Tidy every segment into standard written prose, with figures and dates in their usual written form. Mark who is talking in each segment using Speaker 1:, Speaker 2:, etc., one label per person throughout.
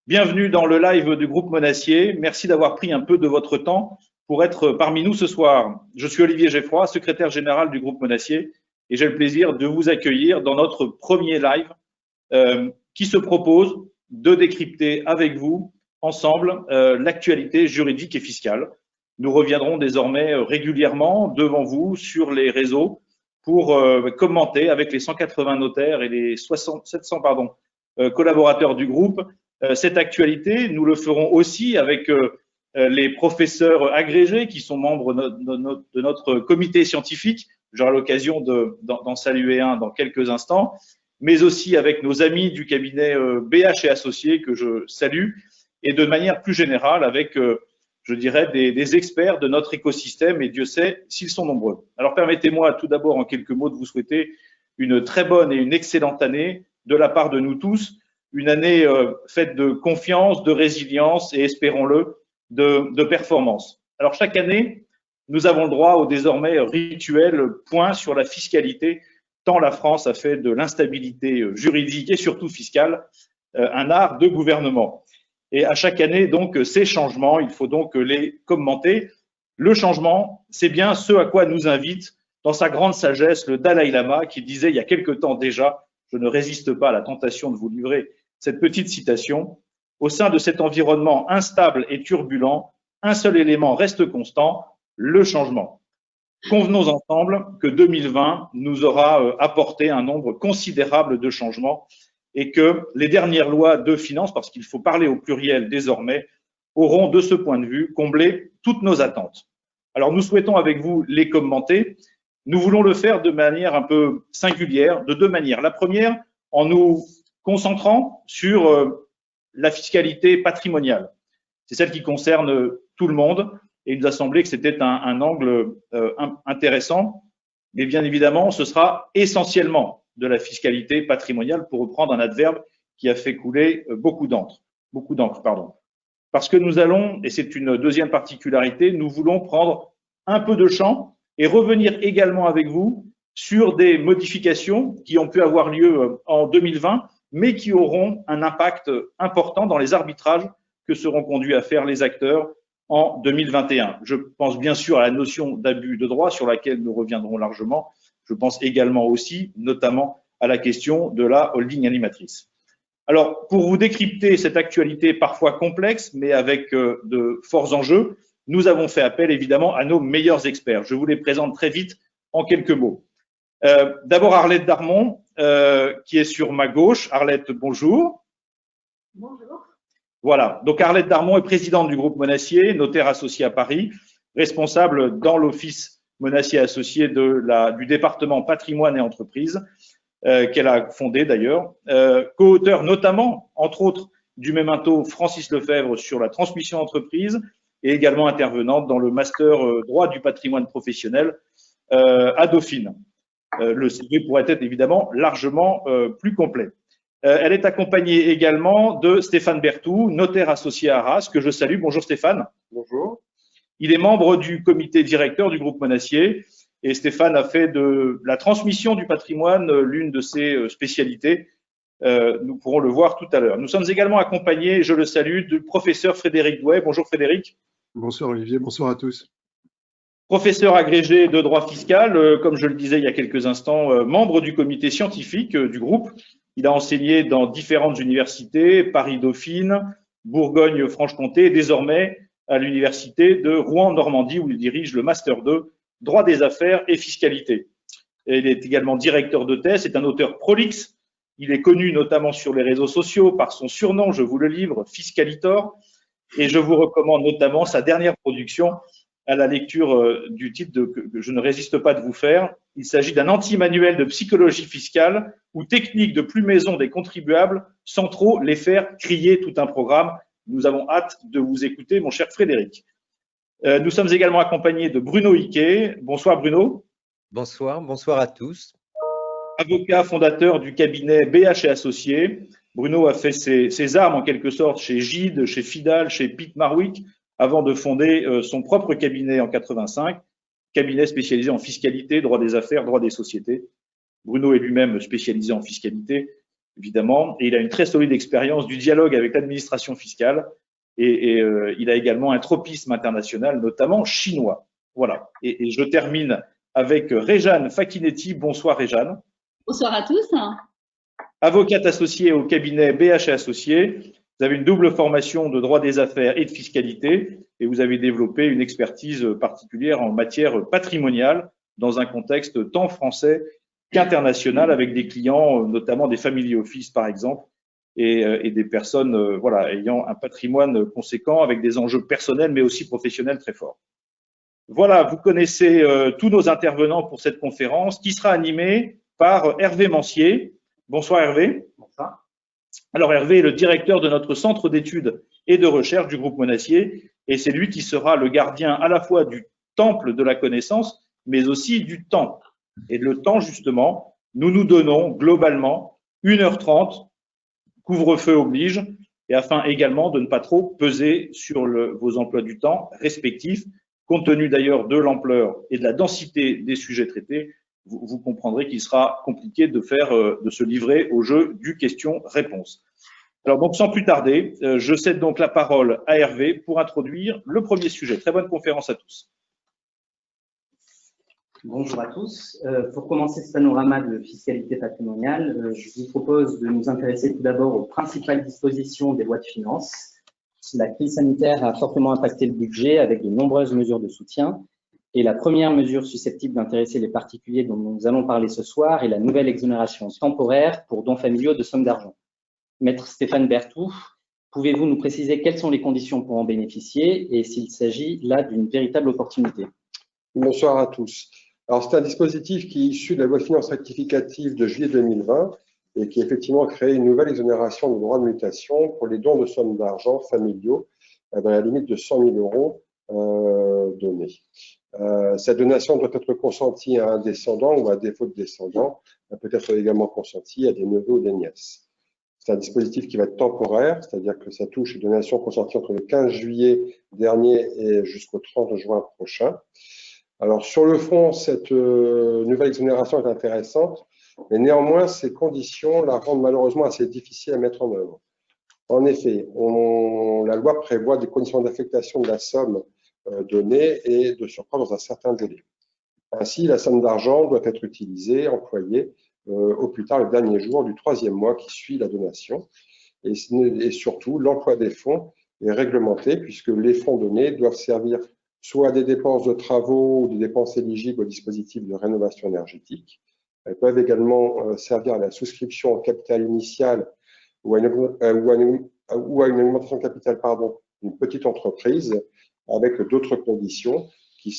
Speaker 1: Bienvenue dans le live du groupe Monassier. Merci d'avoir pris un peu de votre temps pour être parmi nous ce soir. Je suis Olivier Geffroy, secrétaire général du groupe Monassier, et j'ai le plaisir de vous accueillir dans notre premier live qui se propose de décrypter avec vous, ensemble, l'actualité juridique et fiscale. Nous reviendrons désormais régulièrement devant vous sur les réseaux pour commenter avec les 180 notaires et les 700 collaborateurs du groupe cette actualité. Nous le ferons aussi avec les professeurs agrégés qui sont membres de notre comité scientifique. J'aurai l'occasion d'en saluer un dans quelques instants, mais aussi avec nos amis du cabinet BH et Associés que je salue, et de manière plus générale avec, je dirais, des experts de notre écosystème, et Dieu sait s'ils sont nombreux. Alors permettez-moi tout d'abord en quelques mots de vous souhaiter une très bonne et une excellente année de la part de nous tous, une année faite de confiance, de résilience et, espérons-le, de performance. Alors chaque année, nous avons le droit au désormais rituel point sur la fiscalité, tant la France a fait de l'instabilité juridique et surtout fiscale un art de gouvernement. Et à chaque année, donc, ces changements, il faut donc les commenter. Le changement, c'est bien ce à quoi nous invite, dans sa grande sagesse, le Dalai Lama, qui disait il y a quelque temps déjà, je ne résiste pas à la tentation de vous livrer cette petite citation, au sein de cet environnement instable et turbulent, un seul élément reste constant, le changement. Convenons ensemble que 2020 nous aura apporté un nombre considérable de changements et que les dernières lois de finances, parce qu'il faut parler au pluriel désormais, auront de ce point de vue comblé toutes nos attentes. Alors nous souhaitons avec vous les commenter. Nous voulons le faire de manière un peu singulière, de deux manières. La première, en nous concentrant sur la fiscalité patrimoniale. C'est celle qui concerne tout le monde et il nous a semblé que c'était un angle intéressant. Mais bien évidemment, ce sera essentiellement de la fiscalité patrimoniale, pour reprendre un adverbe qui a fait couler beaucoup d'encre. Parce que nous allons, et c'est une deuxième particularité, nous voulons prendre un peu de champ et revenir également avec vous sur des modifications qui ont pu avoir lieu en 2020, mais qui auront un impact important dans les arbitrages que seront conduits à faire les acteurs en 2021. Je pense bien sûr à la notion d'abus de droit sur laquelle nous reviendrons largement. Je pense également aussi, notamment, à la question de la holding animatrice. Alors, pour vous décrypter cette actualité parfois complexe, mais avec de forts enjeux, nous avons fait appel évidemment à nos meilleurs experts. Je vous les présente très vite en quelques mots. D'abord Arlette Darmon, qui est sur ma gauche. Arlette, bonjour.
Speaker 2: Bonjour.
Speaker 1: Voilà, donc Arlette Darmon est présidente du groupe Monassier, notaire associé à Paris, responsable dans l'office Monassier associé du département patrimoine et entreprise, qu'elle a fondé d'ailleurs, co-auteur notamment, entre autres, du mémento Francis Lefebvre sur la transmission d'entreprise, et également intervenante dans le master droit du patrimoine professionnel à Dauphine. Le CV pourrait être évidemment largement plus complet. Elle est accompagnée également de Stéphane Berthou, notaire associé à Arras, que je salue. Bonjour Stéphane.
Speaker 3: Bonjour.
Speaker 1: Il est membre du comité directeur du groupe Monassier et Stéphane a fait de la transmission du patrimoine l'une de ses spécialités. Nous pourrons le voir tout à l'heure. Nous sommes également accompagnés, je le salue, du professeur Frédéric Douai. Bonjour Frédéric.
Speaker 3: Bonsoir Olivier, bonsoir à tous.
Speaker 1: Professeur agrégé de droit fiscal, comme je le disais il y a quelques instants, membre du comité scientifique du groupe. Il a enseigné dans différentes universités, Paris-Dauphine, Bourgogne-Franche-Comté et désormais à l'université de Rouen-Normandie où il dirige le Master 2, droit des affaires et fiscalité. Et il est également directeur de thèse, c'est un auteur prolixe. Il est connu notamment sur les réseaux sociaux par son surnom, je vous le livre, Fiscalitor. Et je vous recommande notamment sa dernière production à la lecture du titre que je ne résiste pas de vous faire. Il s'agit d'un anti-manuel de psychologie fiscale ou technique de plumaison des contribuables sans trop les faire crier tout un programme. Nous avons hâte de vous écouter, mon cher Frédéric. Nous sommes également accompagnés de Bruno Hiquet. Bonsoir Bruno.
Speaker 4: Bonsoir, bonsoir à tous.
Speaker 1: Avocat fondateur du cabinet BH et Associés. Bruno a fait ses armes en quelque sorte chez Gide, chez Fidal, chez Pitt Marwick, avant de fonder son propre cabinet en 85, cabinet spécialisé en fiscalité, droit des affaires, droit des sociétés. Bruno est lui-même spécialisé en fiscalité. évidemment, et il a une très solide expérience du dialogue avec l'administration fiscale, et il a également un tropisme international, notamment chinois. Voilà. Et je termine avec Réjeanne Fakinetti. Bonsoir Réjeanne.
Speaker 2: Bonsoir à tous.
Speaker 1: Avocate associée au cabinet BH & Associés. Vous avez une double formation de droit des affaires et de fiscalité, et vous avez développé une expertise particulière en matière patrimoniale dans un contexte tant français qu'international, avec des clients, notamment des family office par exemple, et des personnes voilà, ayant un patrimoine conséquent avec des enjeux personnels mais aussi professionnels très forts. Voilà, vous connaissez tous nos intervenants pour cette conférence qui sera animée par Hervé Mancier. Bonsoir Hervé.
Speaker 5: Bonsoir.
Speaker 1: Alors Hervé est le directeur de notre centre d'études et de recherche du groupe Monacier, et c'est lui qui sera le gardien à la fois du temple de la connaissance mais aussi du temps. Et le temps justement, nous nous donnons globalement 1h30, couvre-feu oblige, et afin également de ne pas trop peser sur vos emplois du temps respectifs, compte tenu d'ailleurs de l'ampleur et de la densité des sujets traités, vous comprendrez qu'il sera compliqué de se livrer au jeu du question-réponse. Alors donc sans plus tarder, je cède donc la parole à Hervé pour introduire le premier sujet. Très bonne conférence à tous.
Speaker 5: Bonjour à tous. Pour commencer ce panorama de fiscalité patrimoniale, je vous propose de nous intéresser tout d'abord aux principales dispositions des lois de finances. La crise sanitaire a fortement impacté le budget avec de nombreuses mesures de soutien. Et la première mesure susceptible d'intéresser les particuliers dont nous allons parler ce soir est la nouvelle exonération temporaire pour dons familiaux de sommes d'argent. Maître Stéphane Berthoud, pouvez-vous nous préciser quelles sont les conditions pour en bénéficier et s'il s'agit là d'une véritable opportunité?
Speaker 3: Bonsoir à tous. Alors, c'est un dispositif qui est issu de la loi de finances rectificative de juillet 2020 et qui effectivement crée une nouvelle exonération de droits de mutation pour les dons de sommes d'argent familiaux dans la limite de 100 000 euros donnés. Cette donation doit être consentie à un descendant ou à défaut de descendant. Elle peut être également consentie à des neveux ou des nièces. C'est un dispositif qui va être temporaire, c'est-à-dire que ça touche les donations consenties entre le 15 juillet dernier et jusqu'au 30 juin prochain. Alors, sur le fond, cette nouvelle exonération est intéressante, mais néanmoins, ces conditions la rendent malheureusement assez difficile à mettre en œuvre. En effet, la loi prévoit des conditions d'affectation de la somme donnée et de surcroît dans un certain délai. Ainsi, la somme d'argent doit être utilisée, employée au plus tard le dernier jour du 3e mois qui suit la donation. Et surtout, l'emploi des fonds est réglementé puisque les fonds donnés doivent servir soit à des dépenses de travaux ou des dépenses éligibles au dispositif de rénovation énergétique. Elles peuvent également servir à la souscription au capital initial ou à une augmentation de capital d'une petite entreprise avec d'autres conditions qui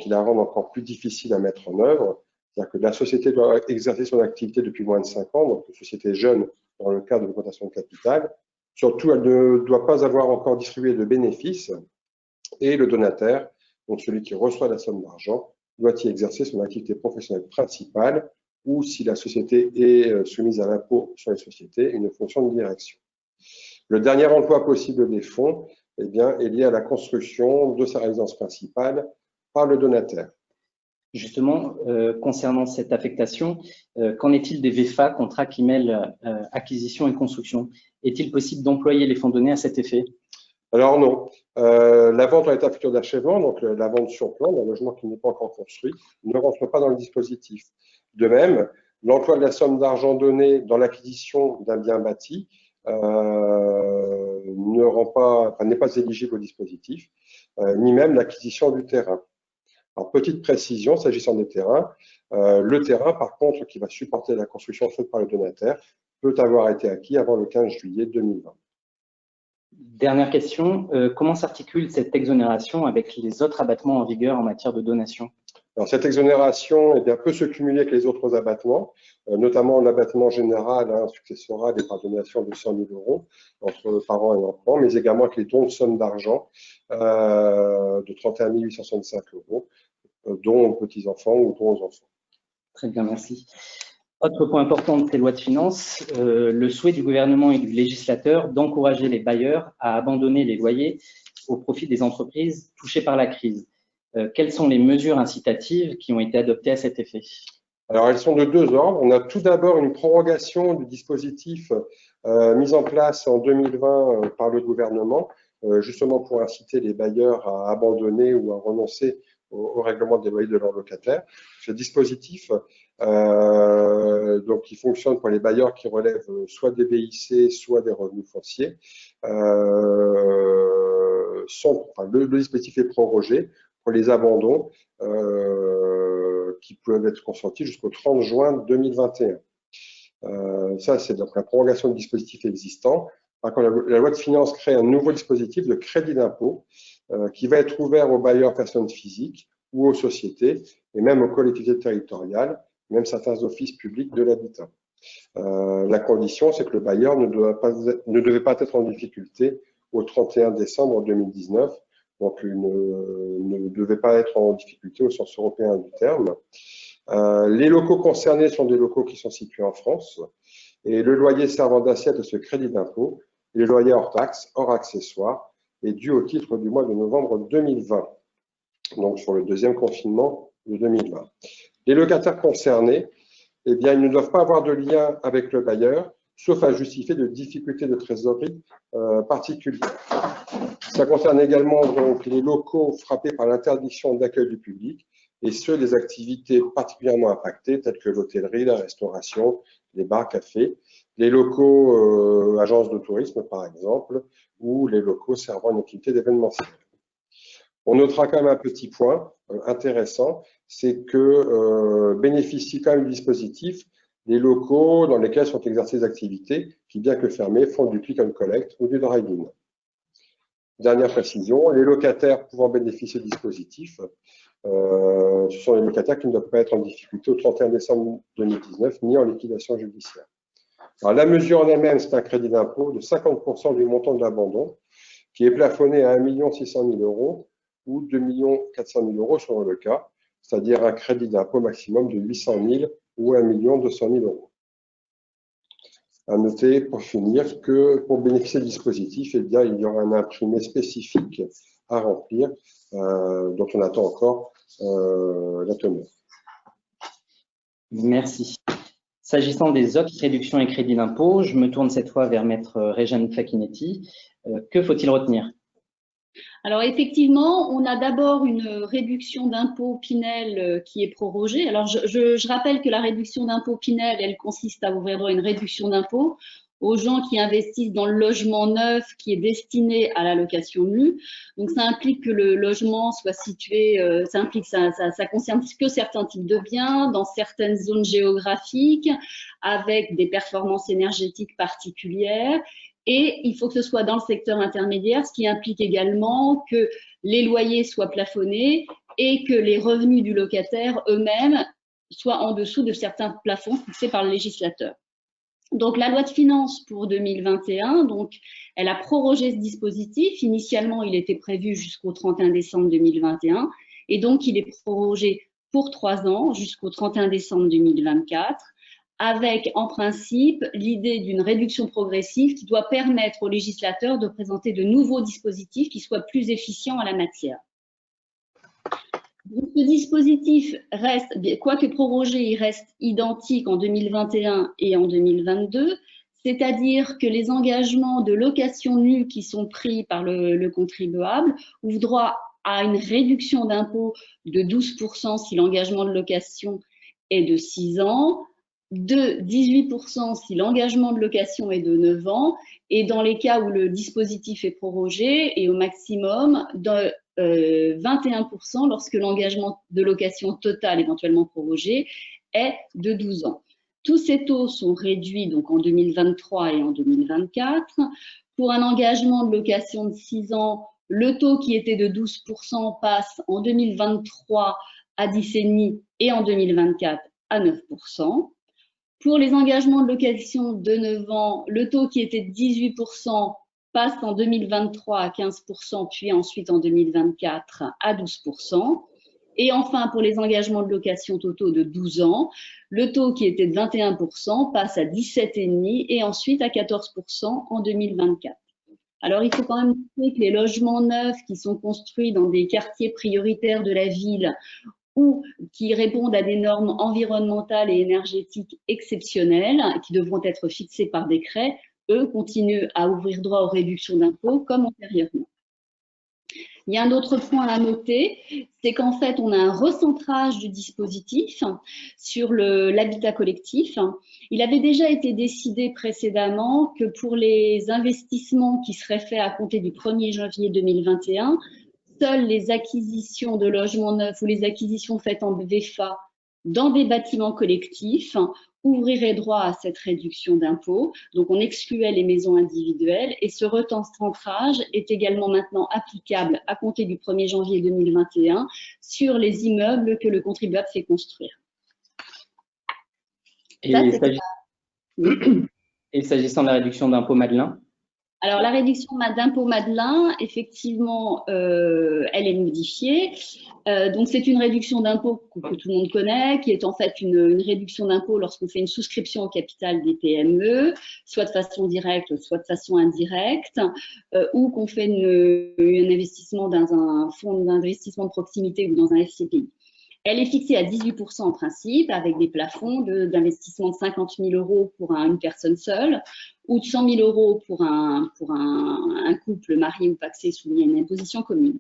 Speaker 3: la rendent encore plus difficile à mettre en œuvre. C'est-à-dire que la société doit exercer son activité depuis moins de 5 ans, donc une société jeune dans le cadre de l'augmentation de capital. Surtout, elle ne doit pas avoir encore distribué de bénéfices et le donataire, donc celui qui reçoit la somme d'argent, doit y exercer son activité professionnelle principale ou, si la société est soumise à l'impôt sur les sociétés, une fonction de direction. Le dernier emploi possible des fonds est lié à la construction de sa résidence principale par le donataire.
Speaker 5: Justement, concernant cette affectation, qu'en est-il des VFA, contrats qui mêlent acquisition et construction? Est-il possible d'employer les fonds donnés à cet effet?
Speaker 3: Alors non. La vente en état futur d'achèvement, donc la vente sur plan d'un logement qui n'est pas encore construit, ne rentre pas dans le dispositif. De même, l'emploi de la somme d'argent donnée dans l'acquisition d'un bien bâti n'est pas éligible au dispositif, ni même l'acquisition du terrain. Alors, petite précision, s'agissant des terrains, le terrain, par contre, qui va supporter la construction faite par le donataire, peut avoir été acquis avant le 15 juillet 2020.
Speaker 5: Dernière question, comment s'articule cette exonération avec les autres abattements en vigueur en matière de donation?
Speaker 3: Alors, cette exonération peut se cumuler avec les autres abattements, notamment l'abattement général successoral et par donation de 100 000 euros entre parents et enfants, mais également avec les dons de sommes d'argent de 31 865 euros, dont aux petits-enfants ou dons aux enfants.
Speaker 5: Très bien, merci. Autre point important de ces lois de finances, le souhait du gouvernement et du législateur d'encourager les bailleurs à abandonner les loyers au profit des entreprises touchées par la crise. Quelles sont les mesures incitatives qui ont été adoptées à cet effet?
Speaker 3: Alors, elles sont de deux ordres. On a tout d'abord une prorogation du dispositif mis en place en 2020 par le gouvernement, justement pour inciter les bailleurs à abandonner ou à renoncer au règlement des loyers de leurs locataires. Ce dispositif, donc, qui fonctionne pour les bailleurs qui relèvent soit des BIC, soit des revenus fonciers, le dispositif est prorogé pour les abandons qui peuvent être consentis jusqu'au 30 juin 2021. Ça, c'est donc la prolongation du dispositif existant. Par contre, la loi de finances crée un nouveau dispositif de crédit d'impôt qui va être ouvert aux bailleurs personnes physiques ou aux sociétés et même aux collectivités territoriales, même certains offices publics de l'habitat. La condition, c'est que le bailleur ne devait pas être en difficulté au 31 décembre 2019, donc ne devait pas être en difficulté au sens européen du terme. Les locaux concernés sont des locaux qui sont situés en France et le loyer servant d'assiette de ce crédit d'impôt, les loyers hors taxes, hors accessoires, est dû au titre du mois de novembre 2020, donc sur le deuxième confinement de 2020. Les locataires concernés, eh bien, ils ne doivent pas avoir de lien avec le bailleur, sauf à justifier de difficultés de trésorerie particulières. Ça concerne également donc les locaux frappés par l'interdiction d'accueil du public et ceux des activités particulièrement impactées, telles que l'hôtellerie, la restauration, les bars, cafés, les locaux agences de tourisme, par exemple, ou les locaux servant une activité d'événementiel. On notera quand même un petit point intéressant, c'est que bénéficient quand même du dispositif des locaux dans lesquels sont exercées des activités qui, bien que fermés, font du click and collect ou du drive-in. Dernière précision, les locataires pouvant bénéficier du dispositif, ce sont les locataires qui ne doivent pas être en difficulté au 31 décembre 2019 ni en liquidation judiciaire. Alors, la mesure en elle-même, c'est un crédit d'impôt de 50% du montant de l'abandon qui est plafonné à 1 600 000 € ou 2 400 000 € selon le cas, c'est-à-dire un crédit d'impôt maximum de 800 000 ou 1 200 000 €. À noter, pour finir, que pour bénéficier du dispositif, eh bien, il y aura un imprimé spécifique à remplir, dont on attend encore la teneur.
Speaker 5: Merci. S'agissant des autres réductions et crédits d'impôt, je me tourne cette fois vers Maître Réjeanne Facchinetti. Que faut-il retenir?
Speaker 2: Alors effectivement, on a d'abord une réduction d'impôt Pinel qui est prorogée. Alors je rappelle que la réduction d'impôt Pinel, elle consiste à ouvrir droit à une réduction d'impôt aux gens qui investissent dans le logement neuf qui est destiné à la location nue. Donc ça implique que le logement soit situé, ça concerne que certains types de biens dans certaines zones géographiques avec des performances énergétiques particulières. Et il faut que ce soit dans le secteur intermédiaire, ce qui implique également que les loyers soient plafonnés et que les revenus du locataire eux-mêmes soient en dessous de certains plafonds fixés par le législateur. Donc, la loi de finances pour 2021, donc, elle a prorogé ce dispositif. Initialement, il était prévu jusqu'au 31 décembre 2021 et donc il est prorogé pour 3 ans jusqu'au 31 décembre 2024. Avec, en principe, l'idée d'une réduction progressive qui doit permettre aux législateurs de présenter de nouveaux dispositifs qui soient plus efficients en la matière. Donc, ce dispositif reste, quoique prorogé, il reste identique en 2021 et en 2022, c'est-à-dire que les engagements de location nue qui sont pris par le contribuable ouvrent droit à une réduction d'impôt de 12% si l'engagement de location est de 6 ans, de 18% si l'engagement de location est de 9 ans et dans les cas où le dispositif est prorogé et au maximum de 21% lorsque l'engagement de location total éventuellement prorogé est de 12 ans. Tous ces taux sont réduits donc en 2023 et en 2024. Pour un engagement de location de 6 ans, le taux qui était de 12% passe en 2023 à 10,5% et en 2024 à 9%. Pour les engagements de location de 9 ans, le taux qui était de 18% passe en 2023 à 15%, puis ensuite en 2024 à 12%. Et enfin, pour les engagements de location totaux de 12 ans, le taux qui était de 21% passe à 17,5% et ensuite à 14% en 2024. Alors, il faut quand même noter que les logements neufs qui sont construits dans des quartiers prioritaires de la ville ou qui répondent à des normes environnementales et énergétiques exceptionnelles qui devront être fixées par décret, eux continuent à ouvrir droit aux réductions d'impôts comme antérieurement. Il y a un autre point à noter, c'est qu'en fait, on a un recentrage du dispositif sur l'habitat collectif. Il avait déjà été décidé précédemment que pour les investissements qui seraient faits à compter du 1er janvier 2021, seules les acquisitions de logements neufs ou les acquisitions faites en VFA dans des bâtiments collectifs ouvriraient droit à cette réduction d'impôt. Donc, on excluait les maisons individuelles et ce recentrage est également maintenant applicable à compter du 1er janvier 2021 sur les immeubles que le contribuable fait construire.
Speaker 5: Et s'agissant de la réduction d'impôt Madelin?
Speaker 2: Alors, la réduction d'impôt Madelin, effectivement, elle est modifiée. Donc, c'est une réduction d'impôt que tout le monde connaît, qui est en fait une réduction d'impôt lorsqu'on fait une souscription au capital des PME, soit de façon directe, soit de façon indirecte, ou qu'on fait un investissement dans un fonds d'investissement de proximité ou dans un FCPI. Elle est fixée à 18% en principe, avec des plafonds d'investissement de 50 000 € pour une personne seule, ou de 100 000 € pour un couple marié ou pacsé soumis à une imposition commune.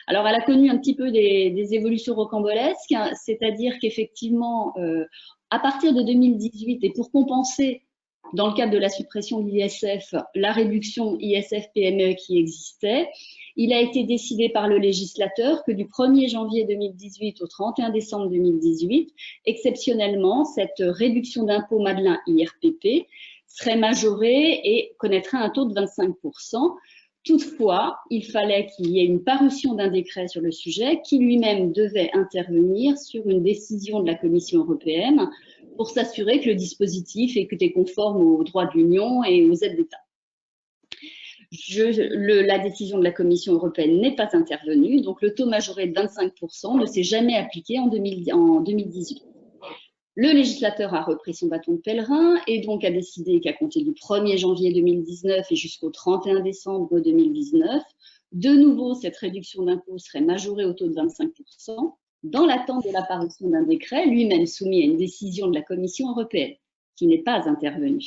Speaker 2: Alors, elle a connu un petit peu des évolutions rocambolesques, c'est-à-dire qu'effectivement, à partir de 2018, et pour compenser, dans le cadre de la suppression de l'ISF, la réduction ISF-PME qui existait, il a été décidé par le législateur que du 1er janvier 2018 au 31 décembre 2018, exceptionnellement, cette réduction d'impôt Madelin IRPP serait majorée et connaîtrait un taux de 25%. Toutefois, il fallait qu'il y ait une parution d'un décret sur le sujet qui lui-même devait intervenir sur une décision de la Commission européenne pour s'assurer que le dispositif était conforme aux droits de l'Union et aux aides d'État. La décision de la Commission européenne n'est pas intervenue, donc le taux majoré de 25% ne s'est jamais appliqué en 2018. Le législateur a repris son bâton de pèlerin et donc a décidé qu'à compter du 1er janvier 2019 et jusqu'au 31 décembre 2019, de nouveau, cette réduction d'impôt serait majorée au taux de 25%, dans l'attente de l'apparition d'un décret, lui-même soumis à une décision de la Commission européenne, qui n'est pas intervenue.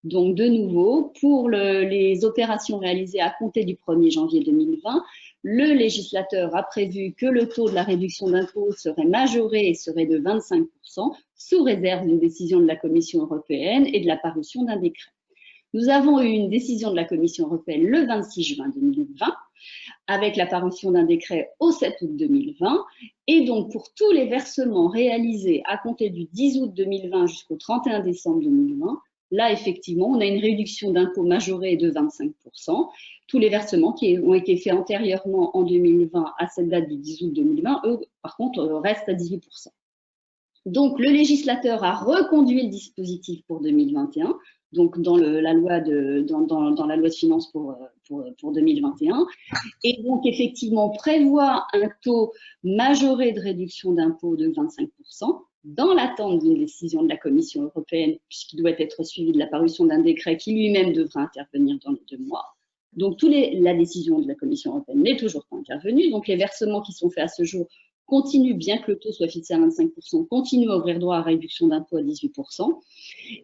Speaker 2: Donc, de nouveau, pour les opérations réalisées à compter du 1er janvier 2020, le législateur a prévu que le taux de la réduction d'impôt serait majoré et serait de 25%, sous réserve d'une décision de la Commission européenne et de l'apparition d'un décret. Nous avons eu une décision de la Commission européenne le 26 juin 2020, avec l'apparition d'un décret au 7 août 2020, et donc pour tous les versements réalisés à compter du 10 août 2020 jusqu'au 31 décembre 2020, là, effectivement, on a une réduction d'impôt majorée de 25%. Tous les versements qui ont été faits antérieurement en 2020 à cette date du 10 août 2020, eux, par contre, restent à 18%. Donc, le législateur a reconduit le dispositif pour 2021, donc dans la loi de finances pour 2021, et donc effectivement prévoit un taux majoré de réduction d'impôt de 25%, dans l'attente d'une décision de la Commission européenne, puisqu'il doit être suivi de la parution d'un décret qui lui-même devra intervenir dans les 2 mois. Donc, la décision de la Commission européenne n'est toujours pas intervenue. Donc, les versements qui sont faits à ce jour continuent, bien que le taux soit fixé à 25%, continuent à ouvrir droit à réduction d'impôt à 18%.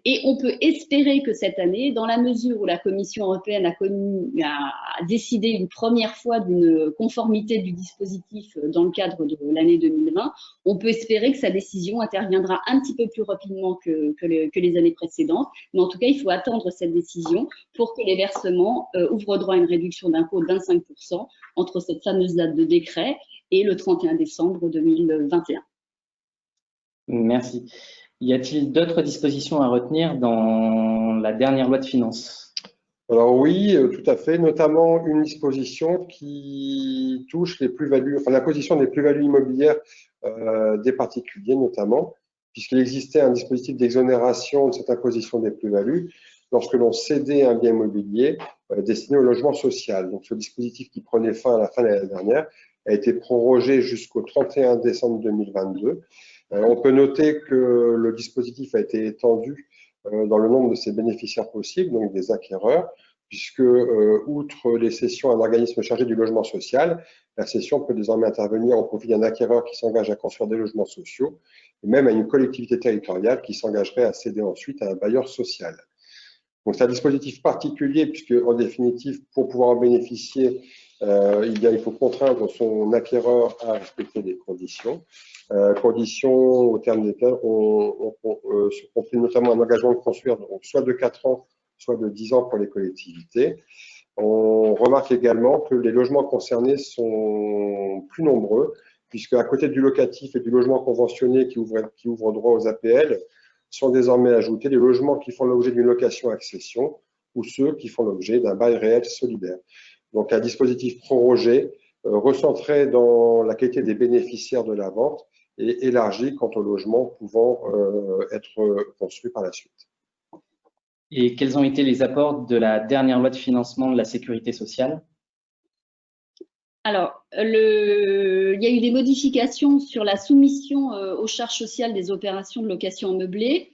Speaker 2: Et on peut espérer que cette année, dans la mesure où la Commission européenne a décidé une première fois d'une conformité du dispositif dans le cadre de l'année 2020, on peut espérer que sa décision interviendra un petit peu plus rapidement que les années précédentes. Mais en tout cas, il faut attendre cette décision pour que les versements ouvrent droit à une réduction d'impôt de 25% entre cette fameuse date de décret et le 31 décembre 2021.
Speaker 5: Merci. Y a-t-il d'autres dispositions à retenir dans la dernière loi de finances?
Speaker 3: Alors oui, tout à fait, notamment une disposition qui touche les plus-values, enfin l'imposition des plus-values immobilières des particuliers notamment, puisqu'il existait un dispositif d'exonération de cette imposition des plus-values lorsque l'on cédait un bien immobilier destiné au logement social. Donc ce dispositif qui prenait fin à la fin de l'année dernière a été prorogé jusqu'au 31 décembre 2022. On peut noter que le dispositif a été étendu dans le nombre de ses bénéficiaires possibles, donc des acquéreurs, puisque, outre les cessions à un organisme chargé du logement social, la cession peut désormais intervenir au profit d'un acquéreur qui s'engage à construire des logements sociaux, et même à une collectivité territoriale qui s'engagerait à céder ensuite à un bailleur social. Donc, c'est un dispositif particulier, puisque, en définitive, pour pouvoir en bénéficier, il faut contraindre son acquéreur à respecter des conditions. Conditions au terme desquelles on fait notamment un engagement de construire donc, soit de 4 ans, soit de 10 ans pour les collectivités. On remarque également que les logements concernés sont plus nombreux, puisque à côté du locatif et du logement conventionné qui ouvre droit aux APL, sont désormais ajoutés les logements qui font l'objet d'une location-accession ou ceux qui font l'objet d'un bail réel solidaire. Donc un dispositif prorogé, recentré dans la qualité des bénéficiaires de la vente et élargi quant aux logements pouvant être construits par la suite.
Speaker 5: Et quels ont été les apports de la dernière loi de financement de la sécurité sociale?
Speaker 2: Alors, il y a eu des modifications sur la soumission aux charges sociales des opérations de location meublée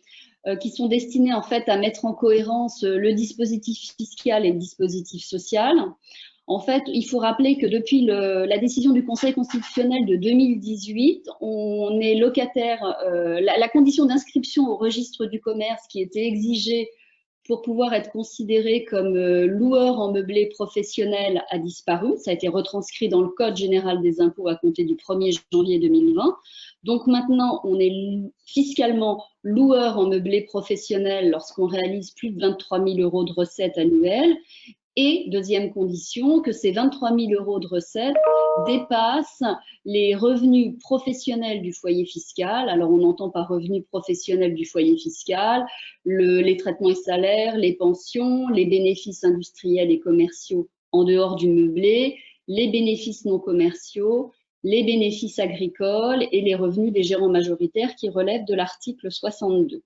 Speaker 2: qui sont destinées en fait à mettre en cohérence le dispositif fiscal et le dispositif social. En fait, il faut rappeler que depuis la décision du Conseil constitutionnel de 2018, on est locataire, la condition d'inscription au registre du commerce qui était exigée pour pouvoir être considéré comme loueur en meublé professionnel a disparu. Ça a été retranscrit dans le Code général des impôts à compter du 1er janvier 2020. Donc maintenant, on est fiscalement loueur en meublé professionnel lorsqu'on réalise plus de 23 000 € de recettes annuelles. Et deuxième condition, que ces 23 000 € de recettes dépassent les revenus professionnels du foyer fiscal. Alors, on entend par revenus professionnels du foyer fiscal les traitements et salaires, les pensions, les bénéfices industriels et commerciaux en dehors du meublé, les bénéfices non commerciaux, les bénéfices agricoles et les revenus des gérants majoritaires qui relèvent de l'article 62.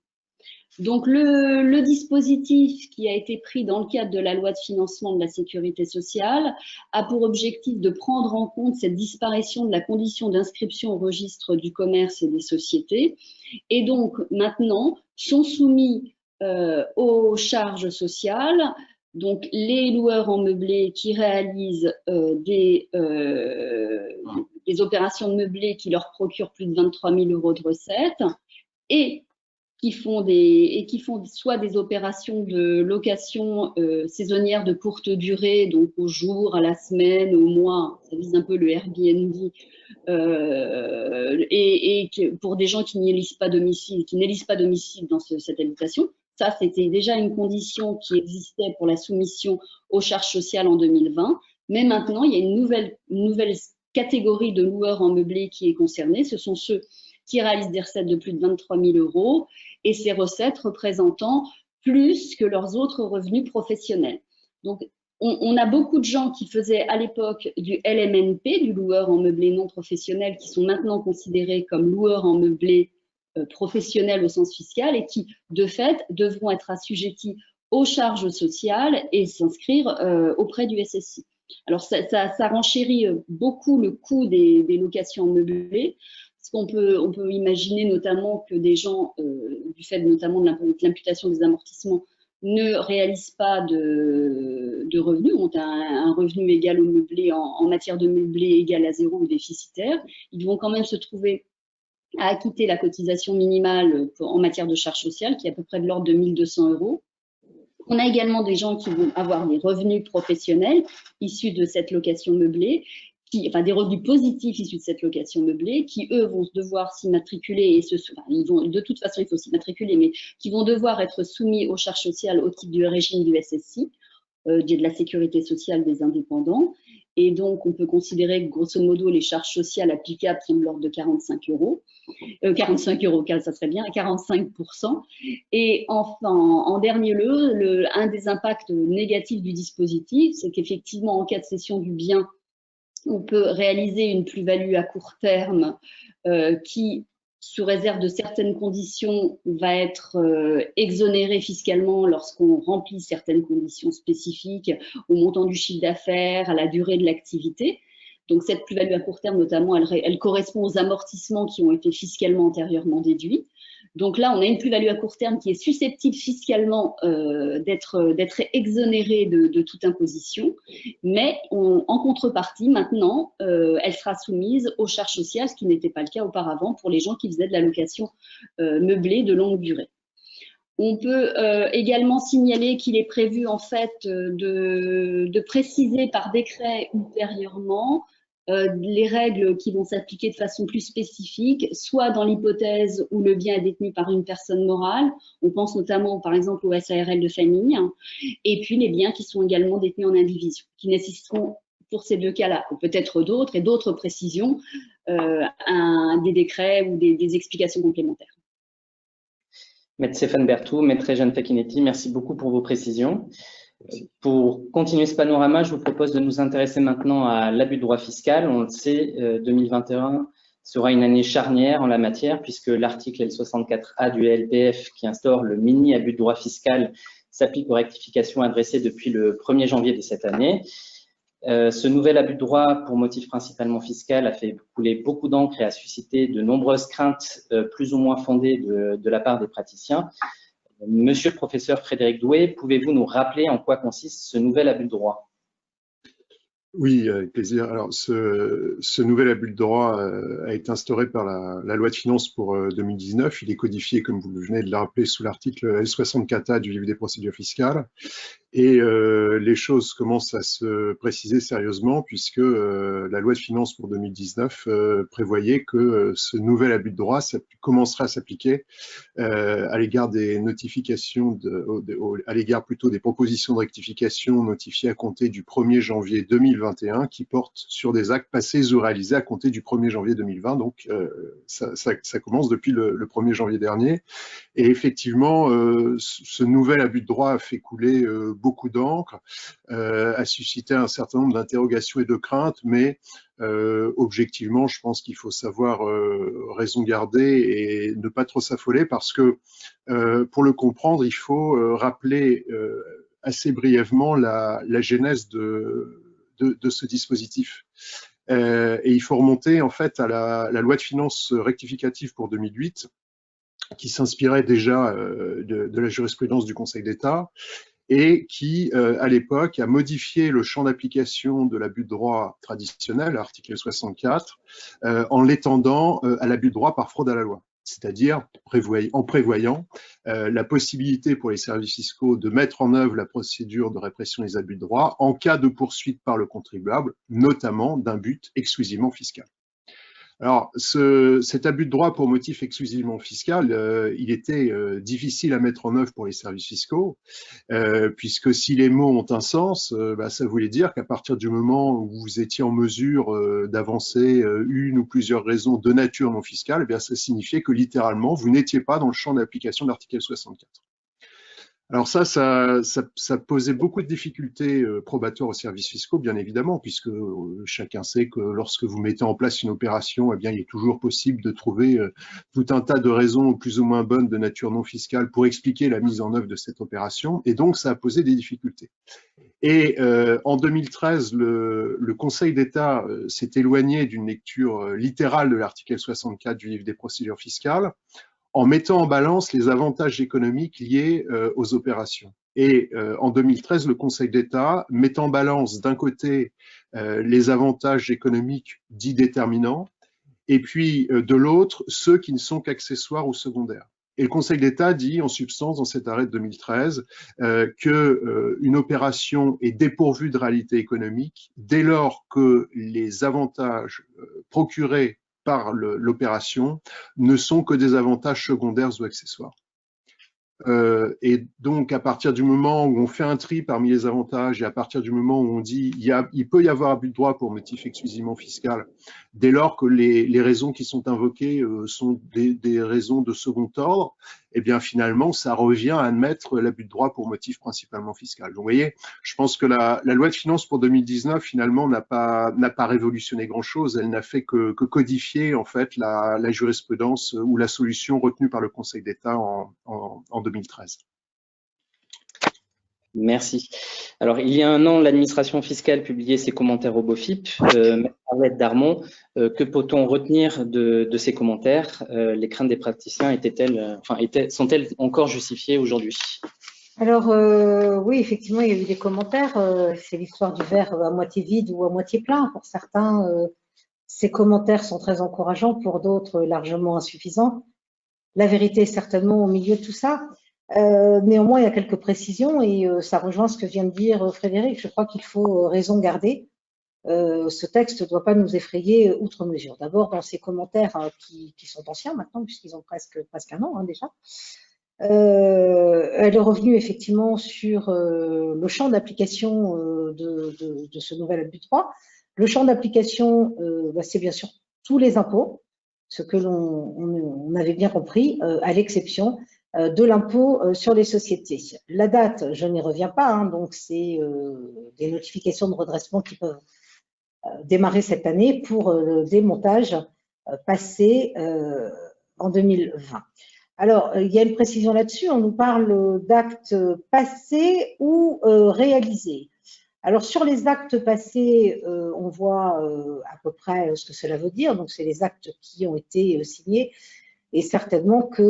Speaker 2: Donc, le dispositif qui a été pris dans le cadre de la loi de financement de la sécurité sociale a pour objectif de prendre en compte cette disparition de la condition d'inscription au registre du commerce et des sociétés. Et donc, maintenant, sont soumis aux charges sociales donc les loueurs en meublé qui réalisent des opérations de meublé qui leur procurent plus de 23 000 € de recettes et qui font soit des opérations de location saisonnière de courte durée, donc au jour, à la semaine, au mois, ça vise un peu le Airbnb, et pour des gens qui n'élisent pas domicile, dans cette habitation. Ça, c'était déjà une condition qui existait pour la soumission aux charges sociales en 2020. Mais maintenant, il y a une nouvelle catégorie de loueurs en meublé qui est concernée. Ce sont ceux qui réalisent des recettes de plus de 23 000 € et ces recettes représentant plus que leurs autres revenus professionnels. Donc, on a beaucoup de gens qui faisaient à l'époque du LMNP, du loueur en meublé non professionnel, qui sont maintenant considérés comme loueurs en meublé professionnels au sens fiscal et qui, de fait, devront être assujettis aux charges sociales et s'inscrire auprès du SSI. Alors, ça renchérit beaucoup le coût des locations meublées. On peut imaginer notamment que des gens, du fait notamment de l'imputation des amortissements, ne réalisent pas de revenus, ont un revenu égal au meublé en matière de meublé égal à 0 ou déficitaire. Ils vont quand même se trouver à acquitter la cotisation minimale en matière de charges sociales, qui est à peu près de l'ordre de 1 200 €. On a également des gens qui vont avoir des revenus professionnels issus de cette location meublée, des revenus positifs issus de cette location meublée, qui eux vont devoir s'immatriculer de toute façon il faut s'immatriculer, mais qui vont devoir être soumis aux charges sociales au titre du régime du SSI, de la sécurité sociale des indépendants. Et donc on peut considérer que grosso modo les charges sociales applicables sont de l'ordre de 45 €. 45 €, ça serait bien, à 45%. Et enfin, en dernier lieu, un des impacts négatifs du dispositif, c'est qu'effectivement en cas de cession du bien, on peut réaliser une plus-value à court terme qui, sous réserve de certaines conditions, va être exonérée fiscalement lorsqu'on remplit certaines conditions spécifiques au montant du chiffre d'affaires, à la durée de l'activité. Donc cette plus-value à court terme, notamment, elle correspond aux amortissements qui ont été fiscalement antérieurement déduits. Donc là, on a une plus-value à court terme qui est susceptible fiscalement d'être exonérée de toute imposition, mais en contrepartie, maintenant, elle sera soumise aux charges sociales, ce qui n'était pas le cas auparavant pour les gens qui faisaient de la location meublée de longue durée. On peut également signaler qu'il est prévu en fait de préciser par décret ultérieurement les règles qui vont s'appliquer de façon plus spécifique, soit dans l'hypothèse où le bien est détenu par une personne morale, on pense notamment par exemple au SARL de famille, et puis les biens qui sont également détenus en indivision, qui nécessiteront pour ces deux cas-là, ou peut-être d'autres et d'autres précisions, des décrets ou des explications complémentaires.
Speaker 5: Maître Stéphane Berthoud, Maître Réjeanne Facchinetti, merci beaucoup pour vos précisions. Pour continuer ce panorama, je vous propose de nous intéresser maintenant à l'abus de droit fiscal. On le sait, 2021 sera une année charnière en la matière puisque l'article L64A du LPF qui instaure le mini-abus de droit fiscal s'applique aux rectifications adressées depuis le 1er janvier de cette année. Ce nouvel abus de droit pour motif principalement fiscal a fait couler beaucoup d'encre et a suscité de nombreuses craintes plus ou moins fondées de la part des praticiens. Monsieur le professeur Frédéric Doué, pouvez-vous nous rappeler en quoi consiste ce nouvel abus de droit?
Speaker 6: Oui, avec plaisir. Alors, ce nouvel abus de droit a été instauré par la loi de finances pour 2019. Il est codifié, comme vous venez de le rappeler, sous l'article L64A du livre des procédures fiscales. Et les choses commencent à se préciser sérieusement puisque la loi de finances pour 2019 prévoyait que ce nouvel abus de droit commencera à s'appliquer à l'égard des notifications, à l'égard plutôt des propositions de rectification notifiées à compter du 1er janvier 2021 qui portent sur des actes passés ou réalisés à compter du 1er janvier 2020. Donc ça commence depuis le 1er janvier dernier. Et effectivement, ce nouvel abus de droit a fait couler beaucoup d'encre, a suscité un certain nombre d'interrogations et de craintes, mais objectivement, je pense qu'il faut savoir raison garder et ne pas trop s'affoler parce que pour le comprendre, il faut rappeler assez brièvement la genèse de ce dispositif. Et il faut remonter en fait à la loi de finances rectificative pour 2008 qui s'inspirait déjà de la jurisprudence du Conseil d'État et qui, à l'époque, a modifié le champ d'application de l'abus de droit traditionnel, article 64, en l'étendant à l'abus de droit par fraude à la loi, c'est-à-dire en prévoyant la possibilité pour les services fiscaux de mettre en œuvre la procédure de répression des abus de droit en cas de poursuite par le contribuable, notamment d'un but exclusivement fiscal. Alors, cet abus de droit pour motif exclusivement fiscal, il était difficile à mettre en œuvre pour les services fiscaux, puisque si les mots ont un sens, ça voulait dire qu'à partir du moment où vous étiez en mesure d'avancer une ou plusieurs raisons de nature non fiscale, eh bien, ça signifiait que littéralement, vous n'étiez pas dans le champ d'application de l'article 64. Alors ça posait beaucoup de difficultés probatoires aux services fiscaux, bien évidemment, puisque chacun sait que lorsque vous mettez en place une opération, eh bien, il est toujours possible de trouver tout un tas de raisons plus ou moins bonnes de nature non fiscale pour expliquer la mise en œuvre de cette opération, et donc ça a posé des difficultés. Et en 2013, le Conseil d'État s'est éloigné d'une lecture littérale de l'article 64 du livre des procédures fiscales, en mettant en balance les avantages économiques liés aux opérations. Et en 2013, le Conseil d'État met en balance d'un côté les avantages économiques dits déterminants, et puis de l'autre, ceux qui ne sont qu'accessoires ou secondaires. Et le Conseil d'État dit en substance dans cet arrêt de 2013 qu'une opération est dépourvue de réalité économique dès lors que les avantages procurés par l'opération ne sont que des avantages secondaires ou accessoires. Et donc, à partir du moment où on fait un tri parmi les avantages et à partir du moment où on dit il peut y avoir abus de droit pour motif exclusivement fiscal, dès lors que les raisons qui sont invoquées sont des raisons de second ordre, eh bien finalement, ça revient à admettre l'abus de droit pour motif principalement fiscal. Donc, vous voyez, je pense que la loi de finances pour 2019, finalement, n'a pas révolutionné grand-chose. Elle n'a fait que codifier, en fait, la jurisprudence ou la solution retenue par le Conseil d'État en 2013.
Speaker 5: Merci. Alors, il y a un an, l'administration fiscale publiait ses commentaires au BOFIP. Arlette Darmon, que peut-on retenir de ces commentaires? Les craintes des praticiens sont-elles encore justifiées aujourd'hui?
Speaker 7: Alors, oui, effectivement, il y a eu des commentaires. C'est l'histoire du verre à moitié vide ou à moitié plein. Pour certains, ces commentaires sont très encourageants, pour d'autres, largement insuffisants. La vérité est certainement au milieu de tout ça. Néanmoins, il y a quelques précisions et ça rejoint ce que vient de dire Frédéric. Je crois qu'il faut raison garder. Ce texte ne doit pas nous effrayer outre mesure. D'abord, dans ces commentaires qui sont anciens maintenant, puisqu'ils ont presque un an déjà, elle est revenue effectivement sur le champ d'application de ce nouvel abus de droit. Le champ d'application, c'est bien sûr tous les impôts, ce que l'on avait bien compris, à l'exception de l'impôt sur les sociétés. La date, je n'y reviens pas, hein, donc c'est des notifications de redressement qui peuvent démarrer cette année pour des montages passés en 2020. Alors, il y a une précision là-dessus, on nous parle d'actes passés ou réalisés. Alors, sur les actes passés, on voit à peu près ce que cela veut dire, donc c'est les actes qui ont été signés, et certainement que,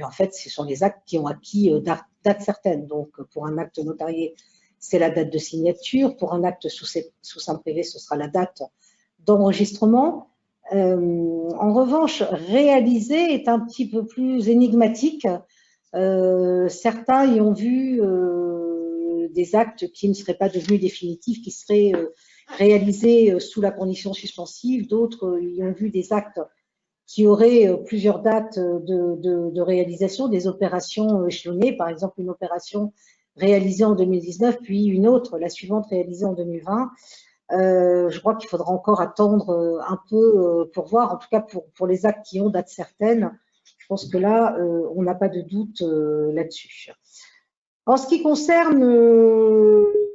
Speaker 7: en fait, ce sont les actes qui ont acquis date certaine. Donc, pour un acte notarié, c'est la date de signature. Pour un acte sous seing privé, ce sera la date d'enregistrement. En revanche, réaliser est un petit peu plus énigmatique. Certains y ont vu des actes qui ne seraient pas devenus définitifs, qui seraient réalisés sous la condition suspensive. D'autres y ont vu des actes qui auraient plusieurs dates de réalisation, des opérations échelonnées, par exemple une opération réalisée en 2019, puis une autre, la suivante réalisée en 2020. Je crois qu'il faudra encore attendre un peu pour voir, en tout cas pour les actes qui ont date certaine. Je pense que là, on n'a pas de doute là-dessus. En ce qui concerne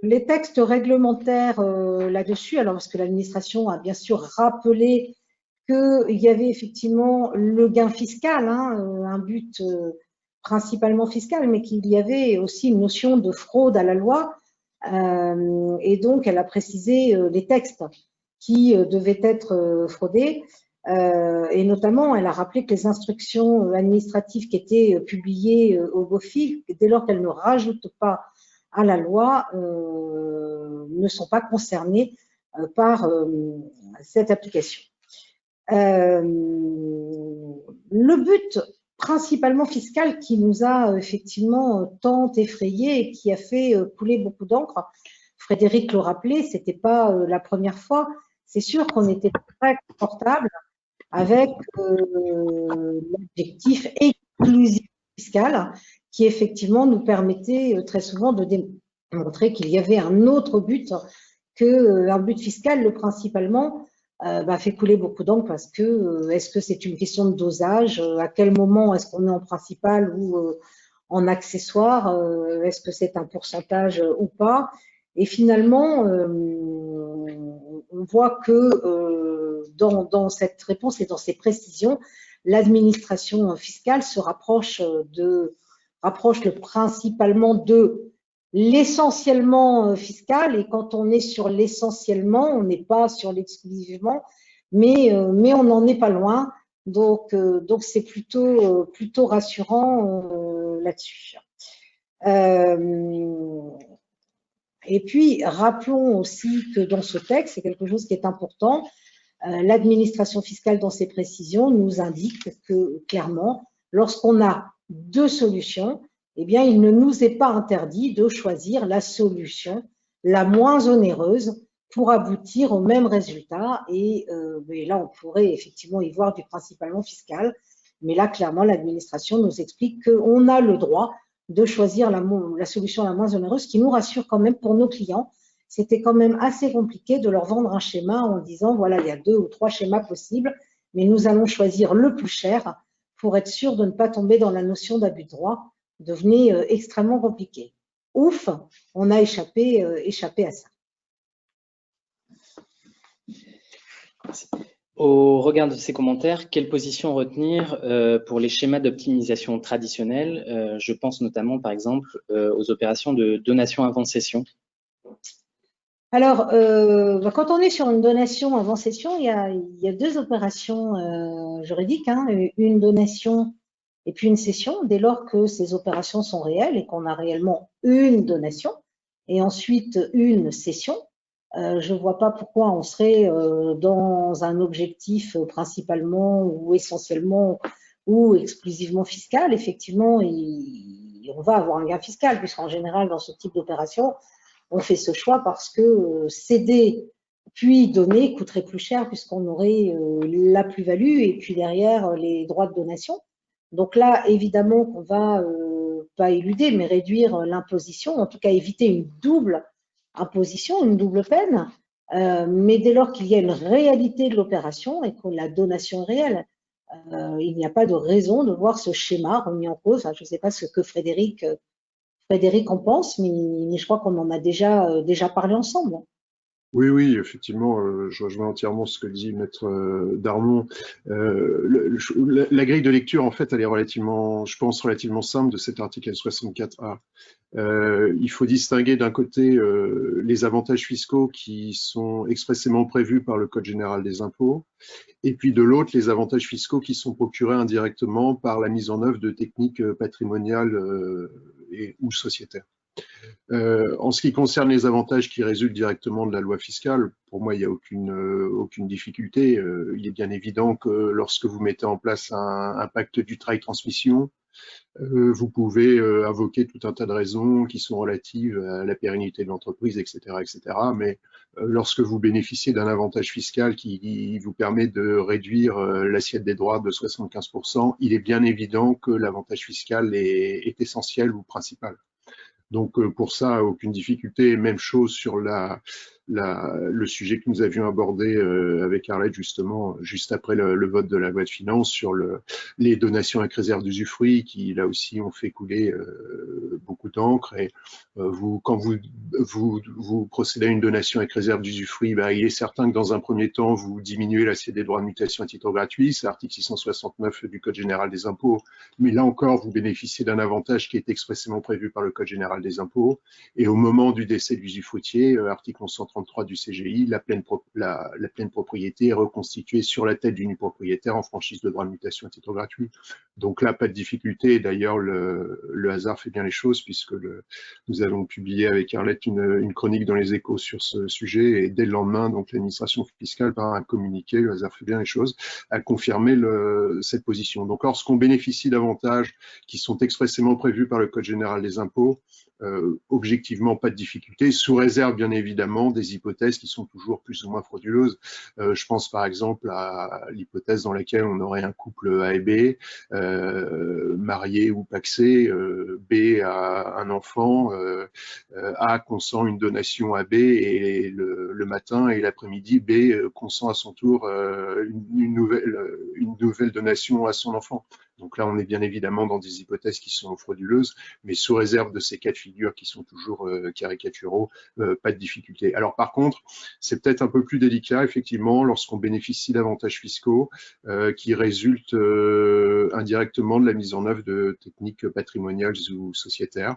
Speaker 7: les textes réglementaires là-dessus, alors parce que l'administration a bien sûr rappelé qu'il y avait effectivement le gain fiscal, hein, un but principalement fiscal, mais qu'il y avait aussi une notion de fraude à la loi. Et donc, elle a précisé les textes qui devaient être fraudés. Et notamment, elle a rappelé que les instructions administratives qui étaient publiées au BOFIP, dès lors qu'elles ne rajoutent pas à la loi, ne sont pas concernées par cette application. Le but principalement fiscal qui nous a effectivement tant effrayé et qui a fait couler beaucoup d'encre, Frédéric le rappelait, ce n'était pas la première fois. C'est sûr qu'on était très confortable avec l'objectif exclusif fiscal qui effectivement nous permettait très souvent de démontrer qu'il y avait un autre but qu'un but fiscal, le principalement fait couler beaucoup d'encre parce que est-ce que c'est une question de dosage? À quel moment est-ce qu'on est en principal ou en accessoire? Est-ce que c'est un pourcentage ou pas? Et finalement, on voit que dans cette réponse et dans ces précisions, l'administration fiscale se rapproche principalement de l'essentiellement fiscal, et quand on est sur l'essentiellement, on n'est pas sur l'exclusivement, mais on n'en est pas loin, donc c'est plutôt rassurant là-dessus. Et puis, rappelons aussi que dans ce texte, c'est quelque chose qui est important, l'administration fiscale dans ses précisions nous indique que clairement, lorsqu'on a deux solutions, eh bien, il ne nous est pas interdit de choisir la solution la moins onéreuse pour aboutir au même résultat. Et là, on pourrait effectivement y voir du principalement fiscal. Mais là, clairement, l'administration nous explique qu'on a le droit de choisir la solution la moins onéreuse, qui nous rassure quand même pour nos clients. C'était quand même assez compliqué de leur vendre un schéma en disant, voilà, il y a 2 ou 3 schémas possibles, mais nous allons choisir le plus cher pour être sûr de ne pas tomber dans la notion d'abus de droit. Devenait extrêmement compliqué. Ouf, on a échappé à ça.
Speaker 5: Au regard de ces commentaires, quelle position retenir pour les schémas d'optimisation traditionnels? Je pense notamment, par exemple, aux opérations de donation avant cession.
Speaker 7: Alors, quand on est sur une donation avant cession, il y a deux opérations juridiques, hein, une donation et puis une cession, dès lors que ces opérations sont réelles et qu'on a réellement une donation et ensuite une cession. Je ne vois pas pourquoi on serait dans un objectif principalement ou essentiellement ou exclusivement fiscal. Effectivement, on va avoir un gain fiscal, puisqu'en général, dans ce type d'opération, on fait ce choix parce que céder puis donner coûterait plus cher, puisqu'on aurait la plus-value et puis derrière les droits de donation. Donc là, évidemment qu'on va pas éluder, mais réduire l'imposition, en tout cas éviter une double imposition, une double peine, mais dès lors qu'il y a une réalité de l'opération et que la donation est réelle, il n'y a pas de raison de voir ce schéma remis en cause. Enfin, je ne sais pas ce que Frédéric en pense, mais je crois qu'on en a déjà parlé ensemble.
Speaker 6: Oui, oui, effectivement, je rejoins entièrement ce que dit Maître Darmon. La grille de lecture, en fait, elle est relativement, je pense, relativement simple de cet article 64A. Il faut distinguer d'un côté les avantages fiscaux qui sont expressément prévus par le Code général des impôts, et puis de l'autre, les avantages fiscaux qui sont procurés indirectement par la mise en œuvre de techniques patrimoniales ou sociétaires. En ce qui concerne les avantages qui résultent directement de la loi fiscale, pour moi, il n'y a aucune difficulté. Il est bien évident que lorsque vous mettez en place un pacte du transmission, vous pouvez invoquer tout un tas de raisons qui sont relatives à la pérennité de l'entreprise, etc., etc. Mais lorsque vous bénéficiez d'un avantage fiscal qui vous permet de réduire l'assiette des droits de 75%, il est bien évident que l'avantage fiscal est essentiel ou principal. Donc pour ça, aucune difficulté. Même chose sur le sujet que nous avions abordé avec Arlette justement, juste après le vote de la loi de finances sur les donations avec réserve d'usufruit qui là aussi ont fait couler beaucoup d'encre. Et quand vous procédez à une donation avec réserve d'usufruit, il est certain que dans un premier temps, vous diminuez l'assiette des droits de mutation à titre gratuit, c'est l'article 669 du Code général des impôts. Mais là encore, vous bénéficiez d'un avantage qui est expressément prévu par le Code général des impôts. Et au moment du décès de l'usufruitier, article 1133 du CGI, la pleine propriété est reconstituée sur la tête du nu propriétaire en franchise de droit de mutation à titre gratuit. Donc là, pas de difficulté. D'ailleurs, le hasard fait bien les choses puisque nous avons publié avec Arlette une chronique dans les Échos sur ce sujet et dès le lendemain, donc l'administration fiscale par un communiqué, le hasard fait bien les choses, a confirmé cette position. Donc lorsqu'on bénéficie d'avantages qui sont expressément prévus par le Code général des impôts, objectivement pas de difficulté, sous réserve bien évidemment des hypothèses qui sont toujours plus ou moins frauduleuses. Je pense par exemple à l'hypothèse dans laquelle on aurait un couple A et B, marié ou pacsé, B a un enfant, A consent une donation à B et le matin et l'après-midi, B consent à son tour une nouvelle donation à son enfant. Donc là, on est bien évidemment dans des hypothèses qui sont frauduleuses, mais sous réserve de ces cas de figure qui sont toujours caricaturaux, pas de difficulté. Alors par contre, c'est peut-être un peu plus délicat, effectivement, lorsqu'on bénéficie d'avantages fiscaux qui résultent indirectement de la mise en œuvre de techniques patrimoniales ou sociétaires.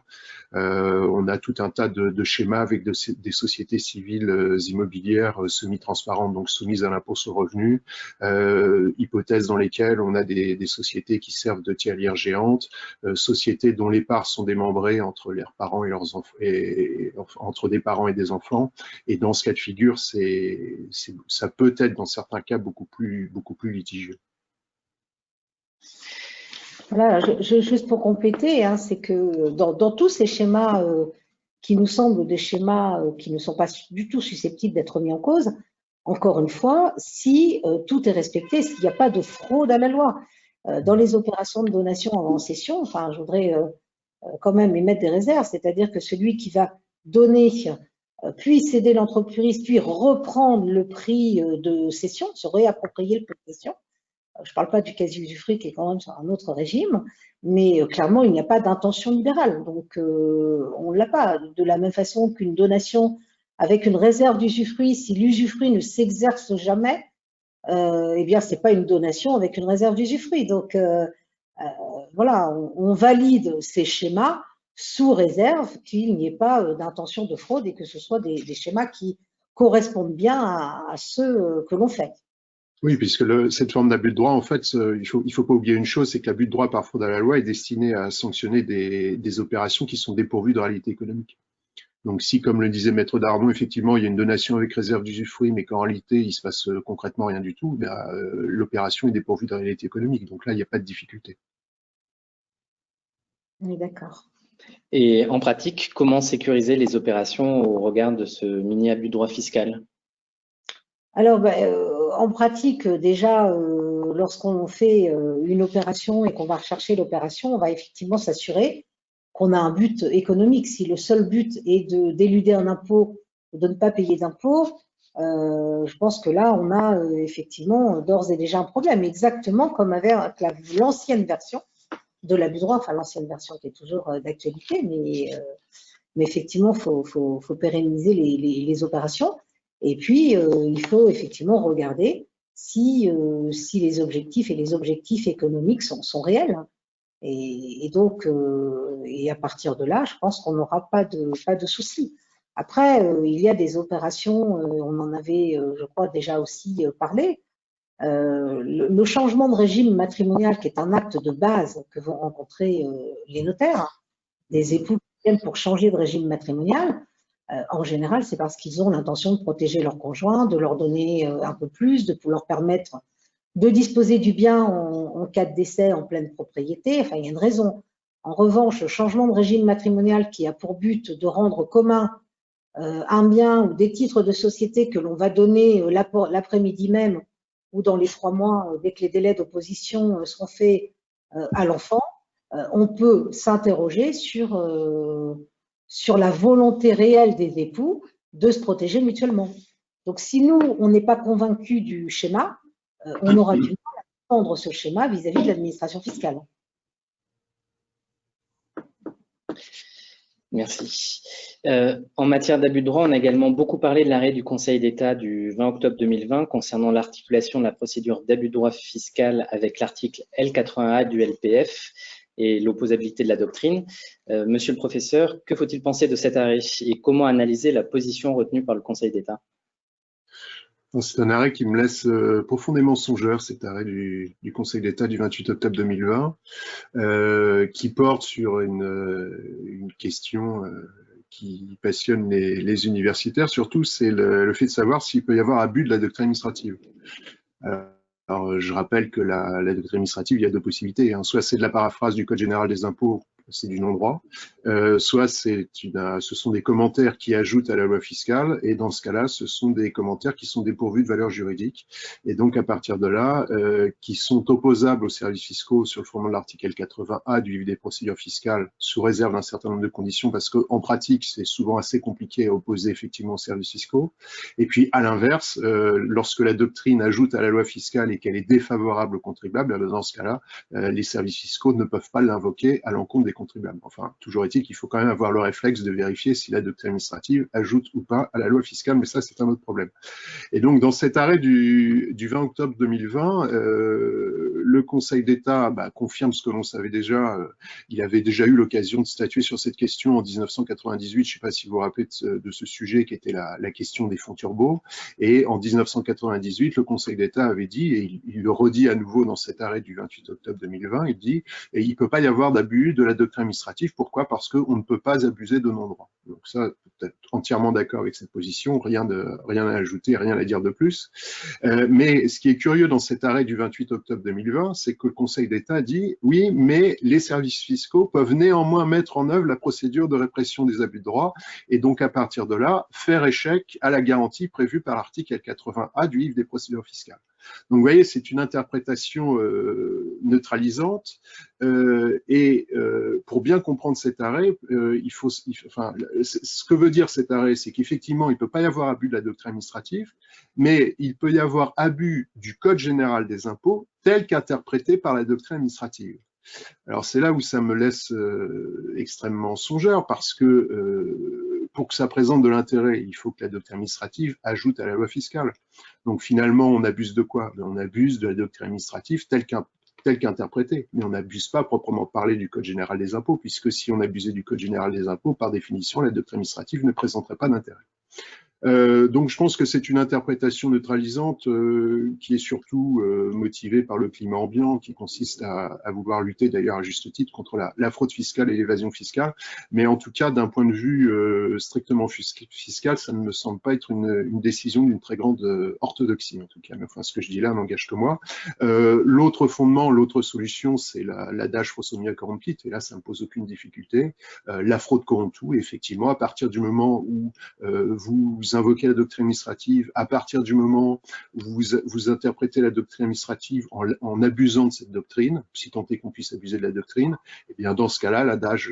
Speaker 6: On a tout un tas de schémas avec des sociétés civiles immobilières semi-transparentes, donc soumises à l'impôt sur le revenu, hypothèses dans lesquelles on a des sociétés qui servent de tirelires géantes, sociétés dont les parts sont démembrées entre leurs parents et leurs enfants, entre des parents et des enfants. Et dans ce cas de figure, ça peut être dans certains cas beaucoup plus litigieux.
Speaker 7: Voilà, juste pour compléter, hein, c'est que dans tous ces schémas qui nous semblent des schémas qui ne sont pas du tout susceptibles d'être mis en cause, encore une fois, si tout est respecté, s'il n'y a pas de fraude à la loi. Dans les opérations de donation avant cession, enfin, je voudrais quand même émettre des réserves, c'est-à-dire que celui qui va donner puis céder l'entreprise, puis reprendre le prix de cession, se réapproprier le prix de cession. Je ne parle pas du quasi-usufruit qui est quand même sur un autre régime, mais clairement, il n'y a pas d'intention libérale. Donc, on ne l'a pas. De la même façon qu'une donation avec une réserve d'usufruit, si l'usufruit ne s'exerce jamais, eh bien, c'est pas une donation avec une réserve d'usufruit. Donc, voilà, on valide ces schémas sous réserve qu'il n'y ait pas d'intention de fraude et que ce soit des schémas qui correspondent bien à ceux que l'on fait.
Speaker 6: Oui, puisque cette forme d'abus de droit, en fait, il faut pas oublier une chose, c'est que l'abus de droit par fraude à la loi est destiné à sanctionner des opérations qui sont dépourvues de réalité économique. Donc si, comme le disait Maître Darmon, effectivement, il y a une donation avec réserve d'usufruit, mais qu'en réalité, il se passe concrètement rien du tout, l'opération est dépourvue de réalité économique. Donc là, il n'y a pas de difficulté.
Speaker 7: Oui, d'accord.
Speaker 5: Et en pratique, comment sécuriser les opérations au regard de ce mini-abus de droit fiscal?
Speaker 7: Alors, en pratique, déjà, lorsqu'on fait une opération et qu'on va rechercher l'opération, on va effectivement s'assurer qu'on a un but économique. Si le seul but est d'éluder un impôt ou de ne pas payer d'impôt, je pense que là, on a effectivement d'ores et déjà un problème, exactement comme avec l'ancienne version de l'abus de droit, enfin l'ancienne version qui est toujours d'actualité, mais effectivement, il faut pérenniser les opérations. Et puis, il faut effectivement regarder si les objectifs et les objectifs économiques sont réels. Et donc, et à partir de là, je pense qu'on n'aura pas de soucis. Après, il y a des opérations, on en avait, je crois, déjà aussi parlé. Le changement de régime matrimonial, qui est un acte de base que vont rencontrer les notaires, des époux qui viennent pour changer de régime matrimonial, en général, c'est parce qu'ils ont l'intention de protéger leur conjoint, de leur donner un peu plus, de leur permettre de disposer du bien en cas de décès en pleine propriété. Enfin, il y a une raison. En revanche, le changement de régime matrimonial qui a pour but de rendre commun un bien ou des titres de société que l'on va donner l'après-midi même ou dans les 3 mois, dès que les délais d'opposition seront faits à l'enfant, on peut s'interroger sur la volonté réelle des époux de se protéger mutuellement. Donc, si nous, on n'est pas convaincus du schéma, on aura du mal à prendre ce schéma vis-à-vis de l'administration fiscale.
Speaker 5: Merci. En matière d'abus de droit, on a également beaucoup parlé de l'arrêt du Conseil d'État du 20 octobre 2020 concernant l'articulation de la procédure d'abus de droit fiscal avec l'article L80A du LPF et l'opposabilité de la doctrine. Monsieur le professeur, que faut-il penser de cet arrêt et comment analyser la position retenue par le Conseil d'État?
Speaker 6: C'est un arrêt qui me laisse profondément songeur, cet arrêt du Conseil d'État du 28 octobre 2020, qui porte sur une question qui passionne les universitaires. Surtout, c'est le fait de savoir s'il peut y avoir abus de la doctrine administrative. Alors, je rappelle que la doctrine administrative, il y a 2 possibilités. Soit c'est de la paraphrase du Code général des impôts, c'est du non-droit, soit ce sont des commentaires qui ajoutent à la loi fiscale, et dans ce cas-là, ce sont des commentaires qui sont dépourvus de valeur juridique, et donc à partir de là, qui sont opposables aux services fiscaux sur le fondement de l'article L80A du livre des procédures fiscales, sous réserve d'un certain nombre de conditions, parce qu'en pratique, c'est souvent assez compliqué à opposer effectivement aux services fiscaux. Et puis, à l'inverse, lorsque la doctrine ajoute à la loi fiscale et qu'elle est défavorable aux contribuables, dans ce cas-là, les services fiscaux ne peuvent pas l'invoquer à l'encontre des contribuables. Enfin, toujours est-il qu'il faut quand même avoir le réflexe de vérifier si la doctrine administrative ajoute ou pas à la loi fiscale, mais ça, c'est un autre problème. Et donc, dans cet arrêt du 20 octobre 2020, le Conseil d'État confirme ce que l'on savait déjà. Il avait déjà eu l'occasion de statuer sur cette question en 1998. Je ne sais pas si vous vous rappelez de ce sujet qui était la question des fonds turbo. Et en 1998, le Conseil d'État avait dit, et il le redit à nouveau dans cet arrêt du 28 octobre 2020, il dit et il ne peut pas y avoir d'abus de la doctrine administrative. Pourquoi? Parce qu'on ne peut pas abuser de non-droit. Donc ça, peut-être entièrement d'accord avec cette position, rien à ajouter, rien à dire de plus. Mais ce qui est curieux dans cet arrêt du 28 octobre 2020, c'est que le Conseil d'État dit oui, mais les services fiscaux peuvent néanmoins mettre en œuvre la procédure de répression des abus de droit et donc à partir de là, faire échec à la garantie prévue par l'article L80A du livre des procédures fiscales. Donc, vous voyez, c'est une interprétation neutralisante et pour bien comprendre cet arrêt, ce que veut dire cet arrêt, c'est qu'effectivement, il ne peut pas y avoir abus de la doctrine administrative, mais il peut y avoir abus du Code général des impôts tel qu'interprété par la doctrine administrative. Alors, c'est là où ça me laisse extrêmement songeur parce que pour que ça présente de l'intérêt, il faut que la doctrine administrative ajoute à la loi fiscale. Donc finalement, on abuse de quoi? On abuse de la doctrine administrative telle qu'interprétée, mais on n'abuse pas proprement parler du Code général des impôts, puisque si on abusait du Code général des impôts, par définition, la doctrine administrative ne présenterait pas d'intérêt. Donc je pense que c'est une interprétation neutralisante qui est surtout motivée par le climat ambiant, qui consiste à vouloir lutter d'ailleurs à juste titre contre la fraude fiscale et l'évasion fiscale. Mais en tout cas, d'un point de vue strictement fiscal, ça ne me semble pas être une décision d'une très grande orthodoxie en tout cas. Mais enfin, ce que je dis là n'engage que moi. L'autre fondement, l'autre solution, c'est l'adage Frosomia corrompit, et là ça ne pose aucune difficulté. La fraude corrompt tout, et effectivement, à partir du moment où vous invoquez la doctrine administrative, à partir du moment où vous interprétez la doctrine administrative en abusant de cette doctrine, si tant est qu'on puisse abuser de la doctrine, et bien dans ce cas-là, l'adage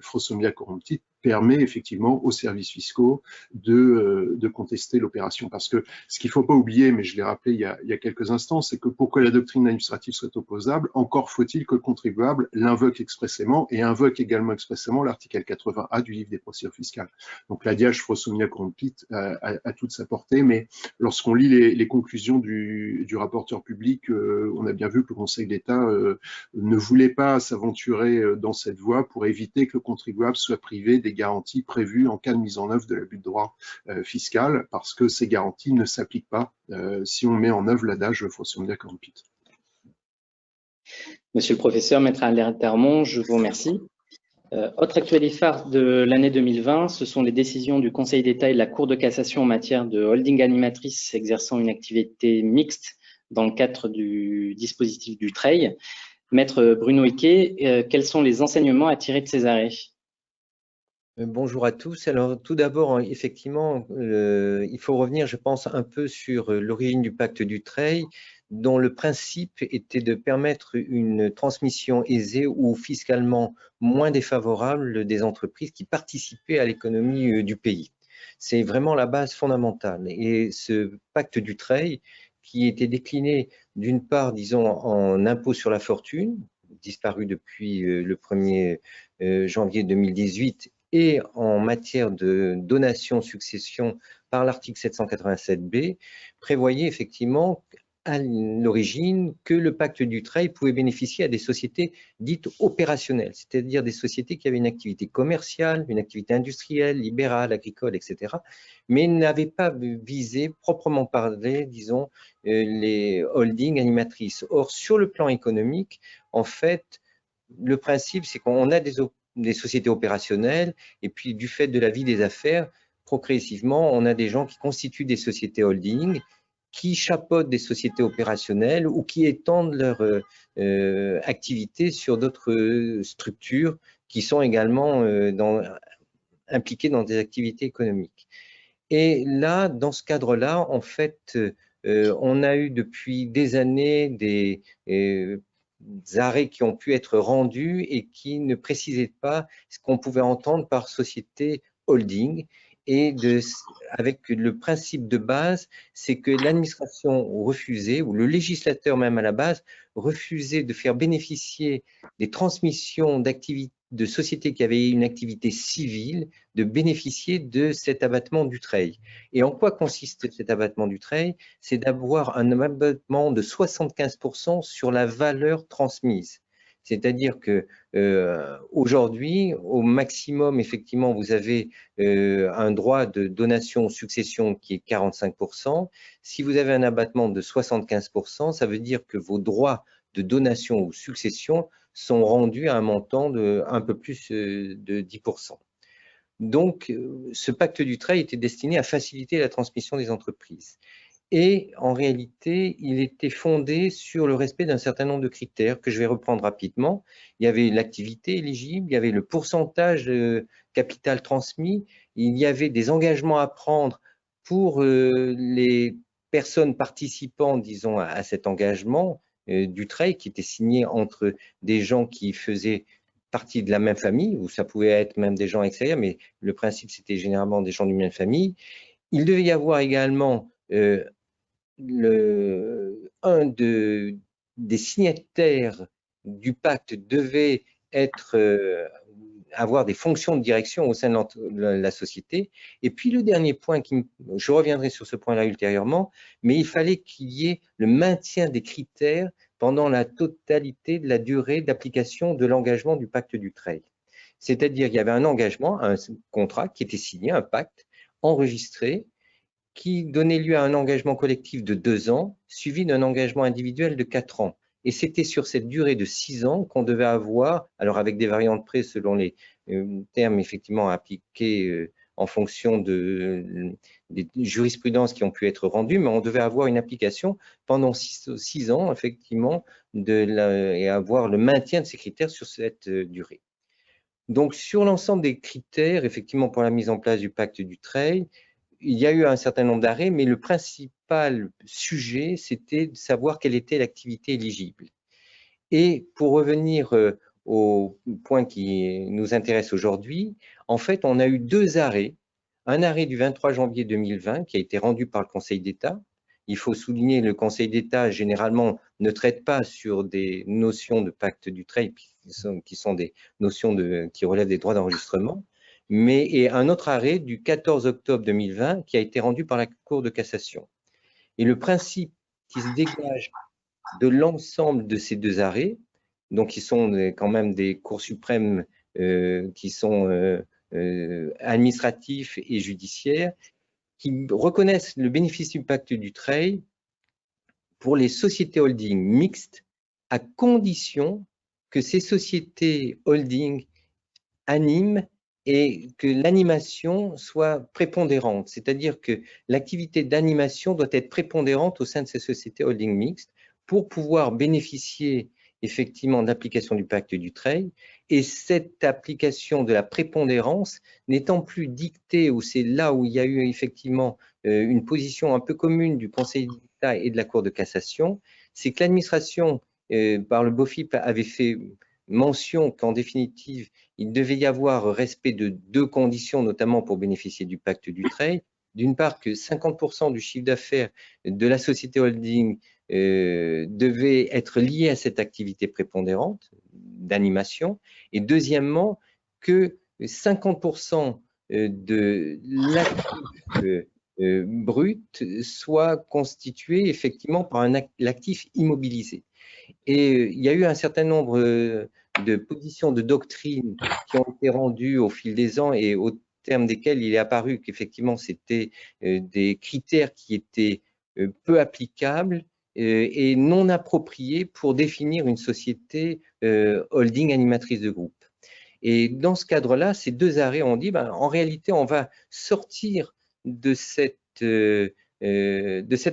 Speaker 6: Frosomia corromptit permet effectivement aux services fiscaux de contester l'opération. Parce que ce qu'il ne faut pas oublier, mais je l'ai rappelé il y a quelques instants, c'est que pour que la doctrine administrative soit opposable, encore faut-il que le contribuable l'invoque expressément et invoque également expressément l'article 80A du livre des procédures fiscales. Donc l'adage Frosomia corrompit a toute sa portée, mais lorsqu'on lit les conclusions du rapporteur public, on a bien vu que le Conseil d'État ne voulait pas s'aventurer dans cette voie pour éviter que le contribuable soit privé des garanties prévues en cas de mise en œuvre de l'abus de droit fiscal, parce que ces garanties ne s'appliquent pas si on met en œuvre l'adage Frosomia corrompit.
Speaker 5: Monsieur le professeur, maître Albert Termont, je vous remercie. Autre actualité phare de l'année 2020, ce sont les décisions du Conseil d'État et de la Cour de cassation en matière de holding animatrice exerçant une activité mixte dans le cadre du dispositif du TREI. Maître Bruno Hiquet, quels sont les enseignements à tirer de ces arrêts?
Speaker 4: Bonjour à tous. Alors tout d'abord, effectivement, il faut revenir, je pense, un peu sur l'origine du pacte du TREI, dont le principe était de permettre une transmission aisée ou fiscalement moins défavorable des entreprises qui participaient à l'économie du pays. C'est vraiment la base fondamentale. Et ce pacte du TREI, qui était décliné d'une part, disons, en impôt sur la fortune, disparu depuis le 1er janvier 2018, et en matière de donation-succession par l'article 787B, prévoyait effectivement à l'origine que le pacte du TREI pouvait bénéficier à des sociétés dites opérationnelles, c'est-à-dire des sociétés qui avaient une activité commerciale, une activité industrielle, libérale, agricole, etc., mais n'avaient pas visé proprement parlé, disons, les holdings animatrices. Or, sur le plan économique, en fait, le principe, c'est qu'on a des sociétés opérationnelles, et puis du fait de la vie des affaires, progressivement, on a des gens qui constituent des sociétés holding, qui chapeautent des sociétés opérationnelles ou qui étendent leur activité sur d'autres structures qui sont également impliquées dans des activités économiques. Et là, dans ce cadre-là, en fait, on a eu depuis des années des arrêts qui ont pu être rendus et qui ne précisaient pas ce qu'on pouvait entendre par société holding. Et avec le principe de base, c'est que l'administration refusait, ou le législateur même à la base, refusait de faire bénéficier des transmissions d'activités de sociétés qui avaient une activité civile, de bénéficier de cet abattement du TREI. Et en quoi consiste cet abattement du TREI? C'est d'avoir un abattement de 75% sur la valeur transmise. C'est-à-dire que aujourd'hui, au maximum, effectivement, vous avez un droit de donation-succession qui est 45%. Si vous avez un abattement de 75%, ça veut dire que vos droits de donation ou succession sont rendus à un montant de un peu plus de 10%. Donc, ce pacte du TREI était destiné à faciliter la transmission des entreprises. Et en réalité, il était fondé sur le respect d'un certain nombre de critères que je vais reprendre rapidement. Il y avait l'activité éligible, il y avait le pourcentage de capital transmis, il y avait des engagements à prendre pour les personnes participant, disons, à cet engagement du TREI qui était signé entre des gens qui faisaient partie de la même famille, ou ça pouvait être même des gens extérieurs, mais le principe c'était généralement des gens d'une même famille. Il devait y avoir également un des signataires du pacte devait être avoir des fonctions de direction au sein de la société. Et puis le dernier point, je reviendrai sur ce point-là ultérieurement, mais il fallait qu'il y ait le maintien des critères pendant la totalité de la durée d'application de l'engagement du pacte du trail. C'est-à-dire qu'il y avait un engagement, un contrat qui était signé, un pacte enregistré, qui donnait lieu à un engagement collectif de 2 ans, suivi d'un engagement individuel de 4 ans. Et c'était sur cette durée de 6 ans qu'on devait avoir, alors avec des variantes près selon les termes effectivement appliqués en fonction des jurisprudences qui ont pu être rendues, mais on devait avoir une application pendant 6 ans, effectivement, et avoir le maintien de ces critères sur cette durée. Donc, sur l'ensemble des critères, effectivement, pour la mise en place du pacte du trail, il y a eu un certain nombre d'arrêts, mais le principal sujet, c'était de savoir quelle était l'activité éligible. Et pour revenir au point qui nous intéresse aujourd'hui, en fait, on a eu 2 arrêts. Un arrêt du 23 janvier 2020 qui a été rendu par le Conseil d'État. Il faut souligner, le Conseil d'État, généralement, ne traite pas sur des notions de pacte du trail, qui sont des notions qui relèvent des droits d'enregistrement, et un autre arrêt du 14 octobre 2020 qui a été rendu par la Cour de cassation. Et le principe qui se dégage de l'ensemble de ces 2 arrêts, donc qui sont quand même des cours suprêmes qui sont administratifs et judiciaires, qui reconnaissent le bénéfice du pacte du trail pour les sociétés holding mixtes, à condition que ces sociétés holding animent et que l'animation soit prépondérante, c'est-à-dire que l'activité d'animation doit être prépondérante au sein de ces sociétés holding mixtes pour pouvoir bénéficier effectivement de l'application du pacte du trail, et cette application de la prépondérance n'étant plus dictée, ou c'est là où il y a eu effectivement une position un peu commune du Conseil d'État et de la Cour de cassation, c'est que l'administration par le BOFIP avait fait mention qu'en définitive, il devait y avoir respect de 2 conditions, notamment pour bénéficier du pacte du trail. D'une part, que 50% du chiffre d'affaires de la société holding devait être lié à cette activité prépondérante d'animation. Et deuxièmement, que 50% de l'actif brut soit constitué effectivement par l'actif immobilisé. Et il y a eu un certain nombre de positions de doctrine qui ont été rendues au fil des ans et au terme desquelles il est apparu qu'effectivement c'était des critères qui étaient peu applicables et non appropriés pour définir une société holding animatrice de groupe. Et dans ce cadre-là, ces 2 arrêts ont dit, en réalité, on va sortir de cette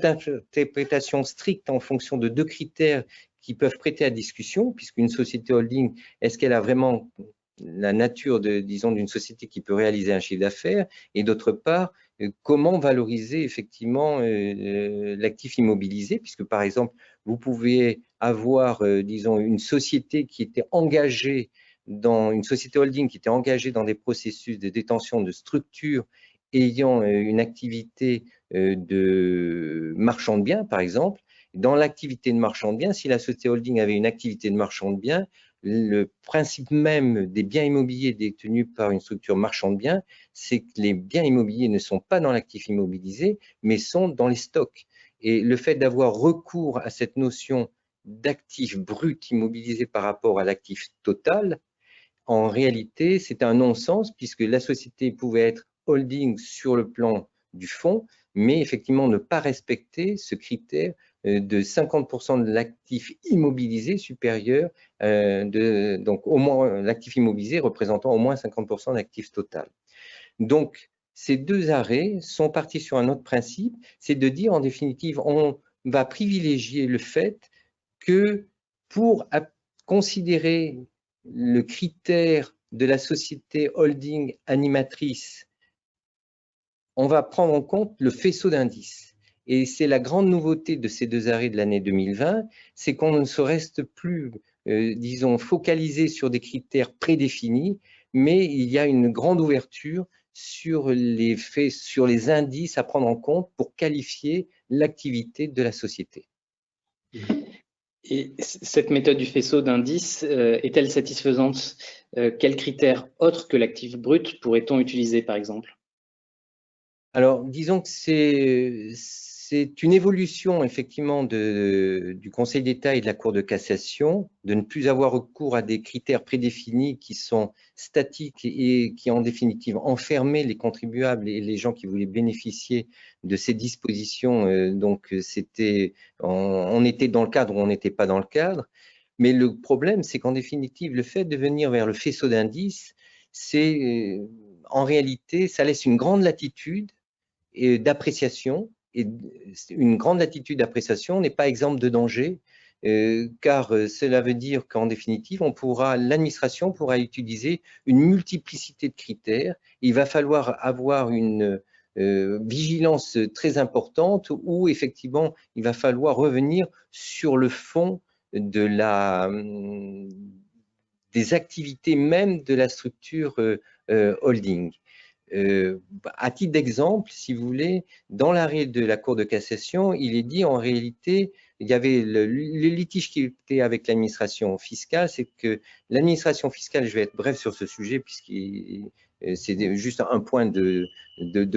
Speaker 4: interprétation stricte en fonction de 2 critères qui peuvent prêter à discussion, puisqu'une société holding, est-ce qu'elle a vraiment la nature, disons, d'une société qui peut réaliser un chiffre d'affaires, et d'autre part, comment valoriser effectivement l'actif immobilisé, puisque par exemple, vous pouvez avoir, disons, une société qui était engagée une société holding qui était engagée dans des processus de détention de structures ayant une activité de marchand de biens, par exemple. Dans l'activité de marchand de biens, si la société holding avait une activité de marchand de biens, le principe même des biens immobiliers détenus par une structure marchand de biens, c'est que les biens immobiliers ne sont pas dans l'actif immobilisé, mais sont dans les stocks. Et le fait d'avoir recours à cette notion d'actif brut immobilisé par rapport à l'actif total, en réalité, c'est un non-sens puisque la société pouvait être holding sur le plan du fonds, mais effectivement ne pas respecter ce critère de 50% de l'actif immobilisé supérieur, donc au moins l'actif immobilisé représentant au moins 50% de l'actif total. Donc, ces 2 arrêts sont partis sur un autre principe, c'est de dire en définitive, on va privilégier le fait que pour considérer le critère de la société holding animatrice, on va prendre en compte le faisceau d'indices. Et c'est la grande nouveauté de ces 2 arrêts de l'année 2020, c'est qu'on ne se reste plus, disons, focalisé sur des critères prédéfinis, mais il y a une grande ouverture sur les faits, sur les indices à prendre en compte pour qualifier l'activité de la société.
Speaker 5: Et cette méthode du faisceau d'indices est-elle satisfaisante? Quels critères autres que l'actif brut pourrait-on utiliser, par exemple?
Speaker 4: Alors, disons que c'est une évolution effectivement du Conseil d'État et de la Cour de cassation de ne plus avoir recours à des critères prédéfinis qui sont statiques et qui en définitive enfermaient les contribuables et les gens qui voulaient bénéficier de ces dispositions. Donc, on était dans le cadre ou on n'était pas dans le cadre. Mais le problème, c'est qu'en définitive, le fait de venir vers le faisceau d'indices, en réalité, ça laisse une grande latitude d'appréciation, et une grande latitude d'appréciation n'est pas exempte de danger, car cela veut dire qu'en définitive, l'administration pourra utiliser une multiplicité de critères. Il va falloir avoir une vigilance très importante où effectivement, il va falloir revenir sur le fond des activités même de la structure holding. À titre d'exemple, si vous voulez, dans l'arrêt de la Cour de cassation, il est dit en réalité, il y avait le litige qui était avec l'administration fiscale, c'est que l'administration fiscale, je vais être bref sur ce sujet puisque c'est juste un point de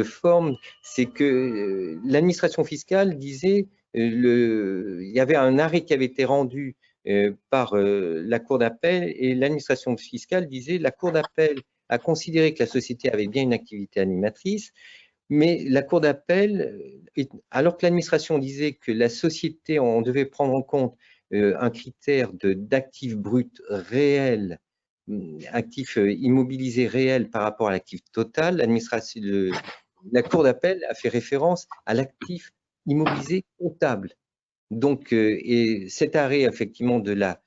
Speaker 4: forme, c'est que l'administration fiscale disait, il y avait un arrêt qui avait été rendu par la Cour d'appel et l'administration fiscale disait la Cour d'appel a considéré que la société avait bien une activité animatrice, mais la Cour d'appel, alors que l'administration disait que la société, on devait prendre en compte un critère d'actifs bruts réels, actifs immobilisés réels par rapport à l'actif total, la Cour d'appel a fait référence à l'actif immobilisé comptable. Donc, et cet arrêt, effectivement, de la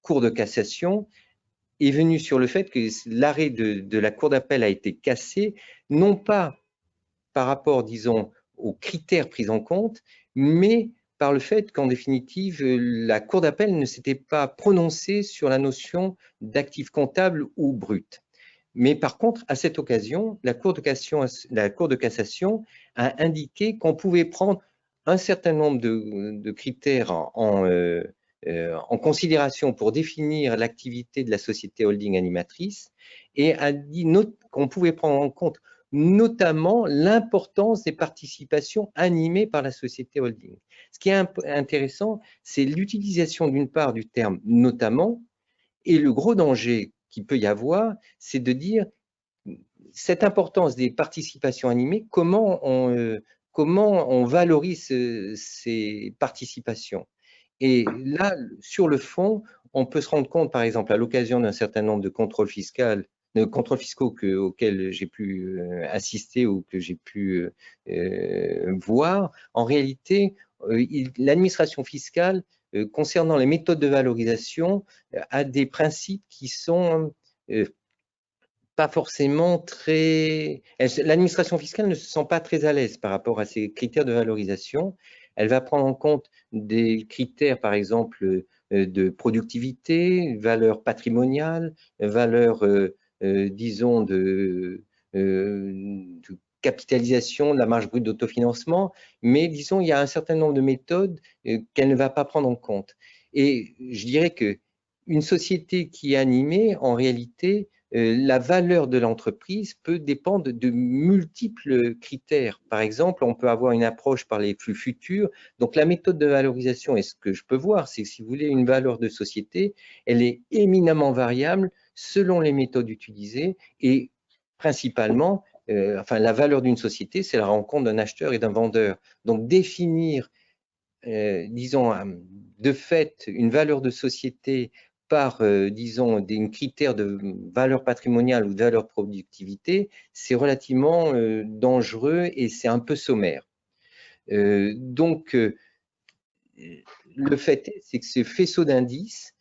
Speaker 4: Cour de cassation est venu sur le fait que l'arrêt de la Cour d'appel a été cassé, non pas par rapport, disons, aux critères pris en compte, mais par le fait qu'en définitive, la Cour d'appel ne s'était pas prononcée sur la notion d'actif comptable ou brut. Mais par contre, à cette occasion, la Cour de cassation a indiqué qu'on pouvait prendre un certain nombre de critères en considération pour définir l'activité de la société holding animatrice et a dit qu'on pouvait prendre en compte notamment l'importance des participations animées par la société holding. Ce qui est intéressant, c'est l'utilisation d'une part du terme « notamment » et le gros danger qu'il peut y avoir, c'est de dire cette importance des participations animées, comment on valorise ces participations. Et là, sur le fond, on peut se rendre compte, par exemple, à l'occasion d'un certain nombre de contrôles fiscaux auxquels j'ai pu assister ou que j'ai pu voir, en réalité, l'administration fiscale, concernant les méthodes de valorisation, a des principes qui sont pas forcément très… L'administration fiscale ne se sent pas très à l'aise par rapport à ces critères de valorisation. Elle va prendre en compte des critères, par exemple, de productivité, valeur patrimoniale, valeur, disons, de capitalisation, de la marge brute d'autofinancement, mais disons, il y a un certain nombre de méthodes qu'elle ne va pas prendre en compte. Et je dirais qu'une société qui est animée, en réalité, la valeur de l'entreprise peut dépendre de multiples critères. Par exemple, on peut avoir une approche par les flux futurs. Donc, la méthode de valorisation, et ce que je peux voir, c'est que si vous voulez une valeur de société, elle est éminemment variable selon les méthodes utilisées et principalement, la valeur d'une société, c'est la rencontre d'un acheteur et d'un vendeur. Donc, définir, disons, de fait, une valeur de société par, disons, des critères de valeur patrimoniale ou de valeur productivité, c'est relativement dangereux et c'est un peu sommaire. Donc, le fait est, c'est que ce faisceau d'indices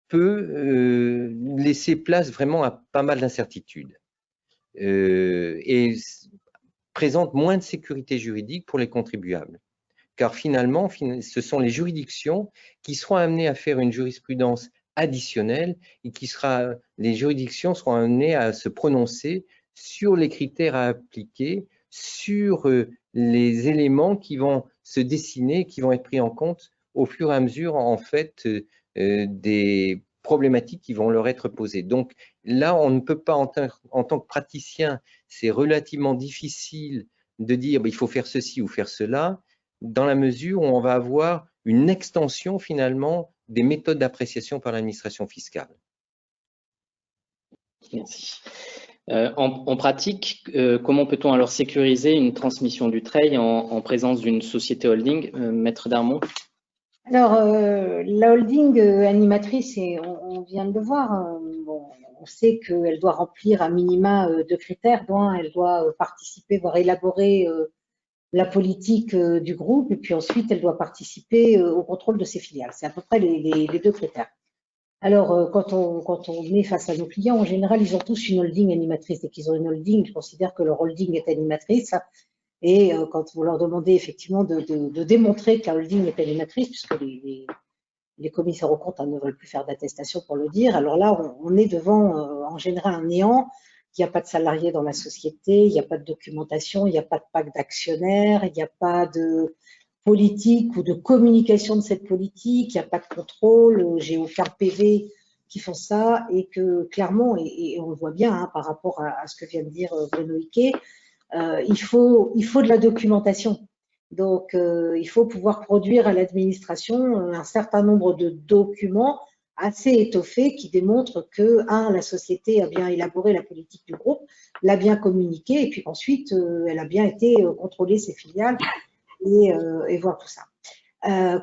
Speaker 4: peut laisser place vraiment à pas mal d'incertitudes et présente moins de sécurité juridique pour les contribuables. Car finalement, ce sont les juridictions qui seront amenées à faire une jurisprudence additionnelle et les juridictions seront amenées à se prononcer sur les critères à appliquer, sur les éléments qui vont se dessiner, qui vont être pris en compte au fur et à mesure, en fait, des problématiques qui vont leur être posées. Donc là, on ne peut pas, en tant que praticien, c'est relativement difficile de dire il faut faire ceci ou faire cela, dans la mesure où on va avoir une extension finalement des méthodes d'appréciation par l'administration fiscale.
Speaker 5: Merci. En pratique, comment peut-on alors sécuriser une transmission du TREI en présence d'une société holding, Maître Darmon?
Speaker 7: Alors, la holding animatrice, et on vient de le voir, bon, on sait qu'elle doit remplir un minima de critères, dont elle doit participer, voire élaborer la politique du groupe, et puis ensuite elle doit participer au contrôle de ses filiales. C'est à peu près les deux critères. Alors, quand on est face à nos clients, en général, ils ont tous une holding animatrice. Dès qu'ils ont une holding, ils considèrent que leur holding est animatrice. Et quand vous leur demandez effectivement de démontrer que la holding est animatrice, puisque les commissaires aux comptes ne veulent plus faire d'attestation pour le dire, alors là, on est devant, en général, un néant. Il n'y a pas de salariés dans la société, il n'y a pas de documentation, il n'y a pas de pacte d'actionnaires, il n'y a pas de politique ou de communication de cette politique, il n'y a pas de contrôle, j'ai aucun PV qui font ça, et que clairement, et on le voit bien hein, par rapport à ce que vient de dire Bruno Hickey, il faut de la documentation. Donc, il faut pouvoir produire à l'administration un certain nombre de documents assez étoffés qui démontrent que, la société a bien élaboré la politique du groupe, l'a bien communiquée, et puis ensuite, elle a bien été contrôler ses filiales et voir tout ça.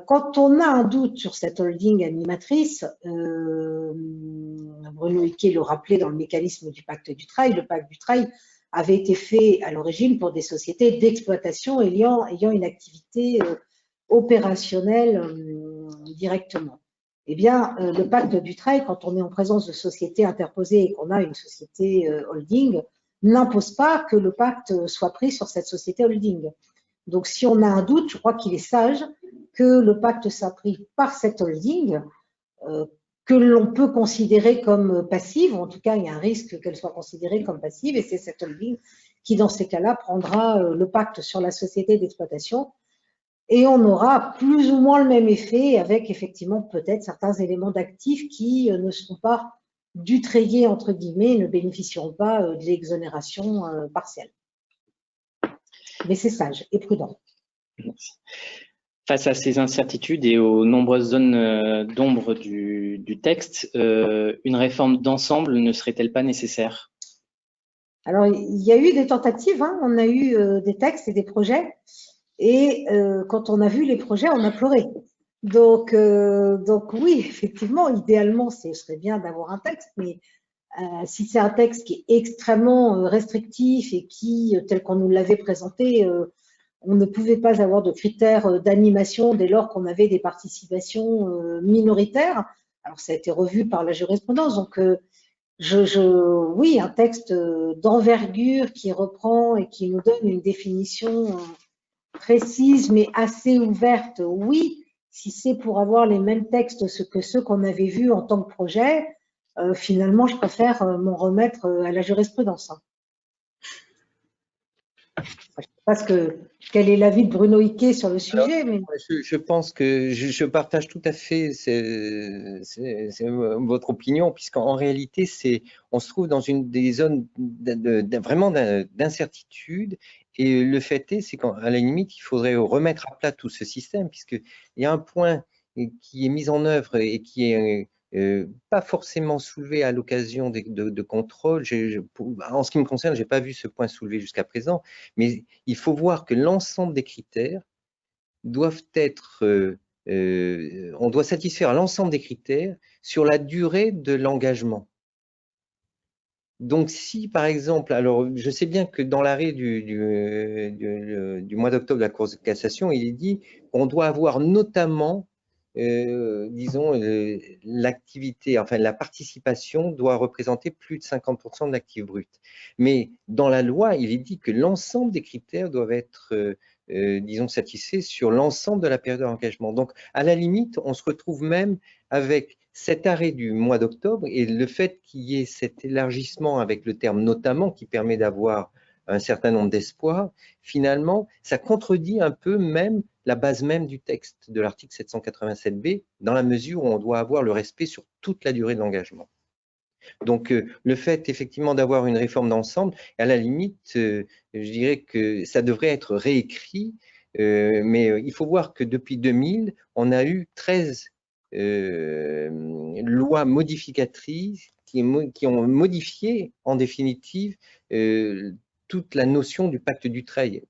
Speaker 7: Quand on a un doute sur cette holding animatrice, Bruno Hickey le rappelait dans le mécanisme du pacte du TREI, le pacte du TREI avait été fait à l'origine pour des sociétés d'exploitation ayant une activité opérationnelle directement. Eh bien, le pacte du TREI, quand on est en présence de sociétés interposées et qu'on a une société holding, n'impose pas que le pacte soit pris sur cette société holding. Donc, si on a un doute, je crois qu'il est sage que le pacte soit pris par cette holding, que l'on peut considérer comme passive, en tout cas, il y a un risque qu'elle soit considérée comme passive, et c'est cette holding qui, dans ces cas-là, prendra le pacte sur la société d'exploitation, et on aura plus ou moins le même effet, avec effectivement peut-être certains éléments d'actifs qui ne seront pas du treillis, entre guillemets, ne bénéficieront pas de l'exonération partielle. Mais c'est sage et prudent.
Speaker 5: Merci. Face à ces incertitudes et aux nombreuses zones d'ombre du texte, une réforme d'ensemble ne serait-elle pas nécessaire?
Speaker 7: Alors, il y a eu des tentatives, hein, on a eu des textes et des projets, et quand on a vu les projets, on a pleuré. Donc oui, effectivement, idéalement, ce serait bien d'avoir un texte, mais si c'est un texte qui est extrêmement restrictif et qui, tel qu'on nous l'avait présenté, on ne pouvait pas avoir de critères d'animation dès lors qu'on avait des participations minoritaires. Alors, ça a été revu par la jurisprudence. Donc, oui, un texte d'envergure qui reprend et qui nous donne une définition précise mais assez ouverte, oui. Si c'est pour avoir les mêmes textes que ceux qu'on avait vus en tant que projet, finalement, je préfère m'en remettre à la jurisprudence. Je ne sais pas quel est l'avis de Bruno Hickey sur le sujet.
Speaker 4: Alors, mais... je pense que je partage tout à fait votre opinion, puisqu'en réalité, on se trouve dans des zones vraiment d'incertitude. Et le fait est, c'est qu'à la limite, il faudrait remettre à plat tout ce système, puisqu'il y a un point qui est mis en œuvre et qui est pas forcément soulevé à l'occasion de contrôle. En ce qui me concerne, je n'ai pas vu ce point soulevé jusqu'à présent, mais il faut voir que l'ensemble des critères doivent être, on doit satisfaire l'ensemble des critères sur la durée de l'engagement. Donc, si par exemple, alors je sais bien que dans l'arrêt du mois d'octobre de la Cour de cassation, il est dit qu'on doit avoir notamment disons, l'activité, enfin la participation doit représenter plus de 50% de l'actif brut. Mais dans la loi, il est dit que l'ensemble des critères doivent être, disons, satisfaits sur l'ensemble de la période d'engagement. Donc, à la limite, on se retrouve même avec cet arrêt du mois d'octobre et le fait qu'il y ait cet élargissement avec le terme notamment qui permet d'avoir un certain nombre d'espoirs, finalement, ça contredit un peu même la base même du texte de l'article 787b, dans la mesure où on doit avoir le respect sur toute la durée de l'engagement. Donc, le fait effectivement d'avoir une réforme d'ensemble, à la limite, je dirais que ça devrait être réécrit, mais il faut voir que depuis 2000, on a eu 13 lois modificatrices qui ont modifié en définitive toute la notion du pacte Dutreil.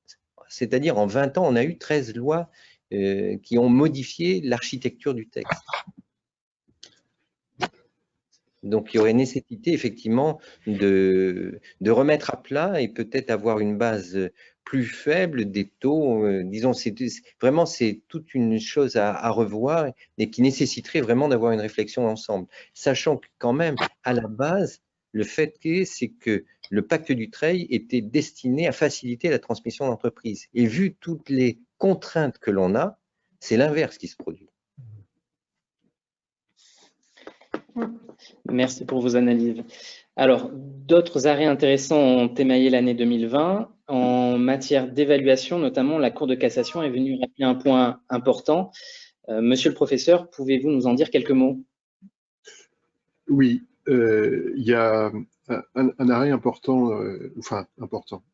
Speaker 4: C'est-à-dire en 20 ans, on a eu 13 lois qui ont modifié l'architecture du texte. Donc, il y aurait nécessité effectivement de remettre à plat et peut-être avoir une base plus faible des taux. Disons, vraiment, c'est toute une chose à revoir et qui nécessiterait vraiment d'avoir une réflexion ensemble. Sachant que quand même, à la base, le fait c'est que le pacte Dutreil était destiné à faciliter la transmission d'entreprise. Et vu toutes les contraintes que l'on a, c'est l'inverse qui se produit.
Speaker 5: Merci pour vos analyses. Alors, d'autres arrêts intéressants ont émaillé l'année 2020. En matière d'évaluation, notamment, la Cour de cassation est venue rappeler un point important. Monsieur le professeur, pouvez-vous nous en dire quelques mots?
Speaker 6: Oui, il y a un arrêt important,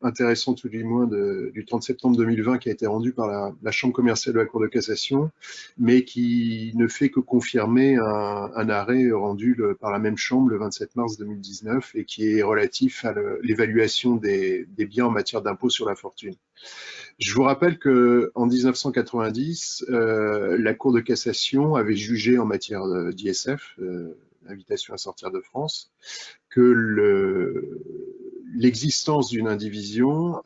Speaker 6: intéressant tout du moins du 30 septembre 2020 qui a été rendu par la Chambre commerciale de la Cour de cassation, mais qui ne fait que confirmer un arrêt rendu par la même Chambre le 27 mars 2019 et qui est relatif à l'évaluation des biens en matière d'impôt sur la fortune. Je vous rappelle qu'en 1990, la Cour de cassation avait jugé en matière d'ISF, invitation à sortir de France, que l'existence d'une indivision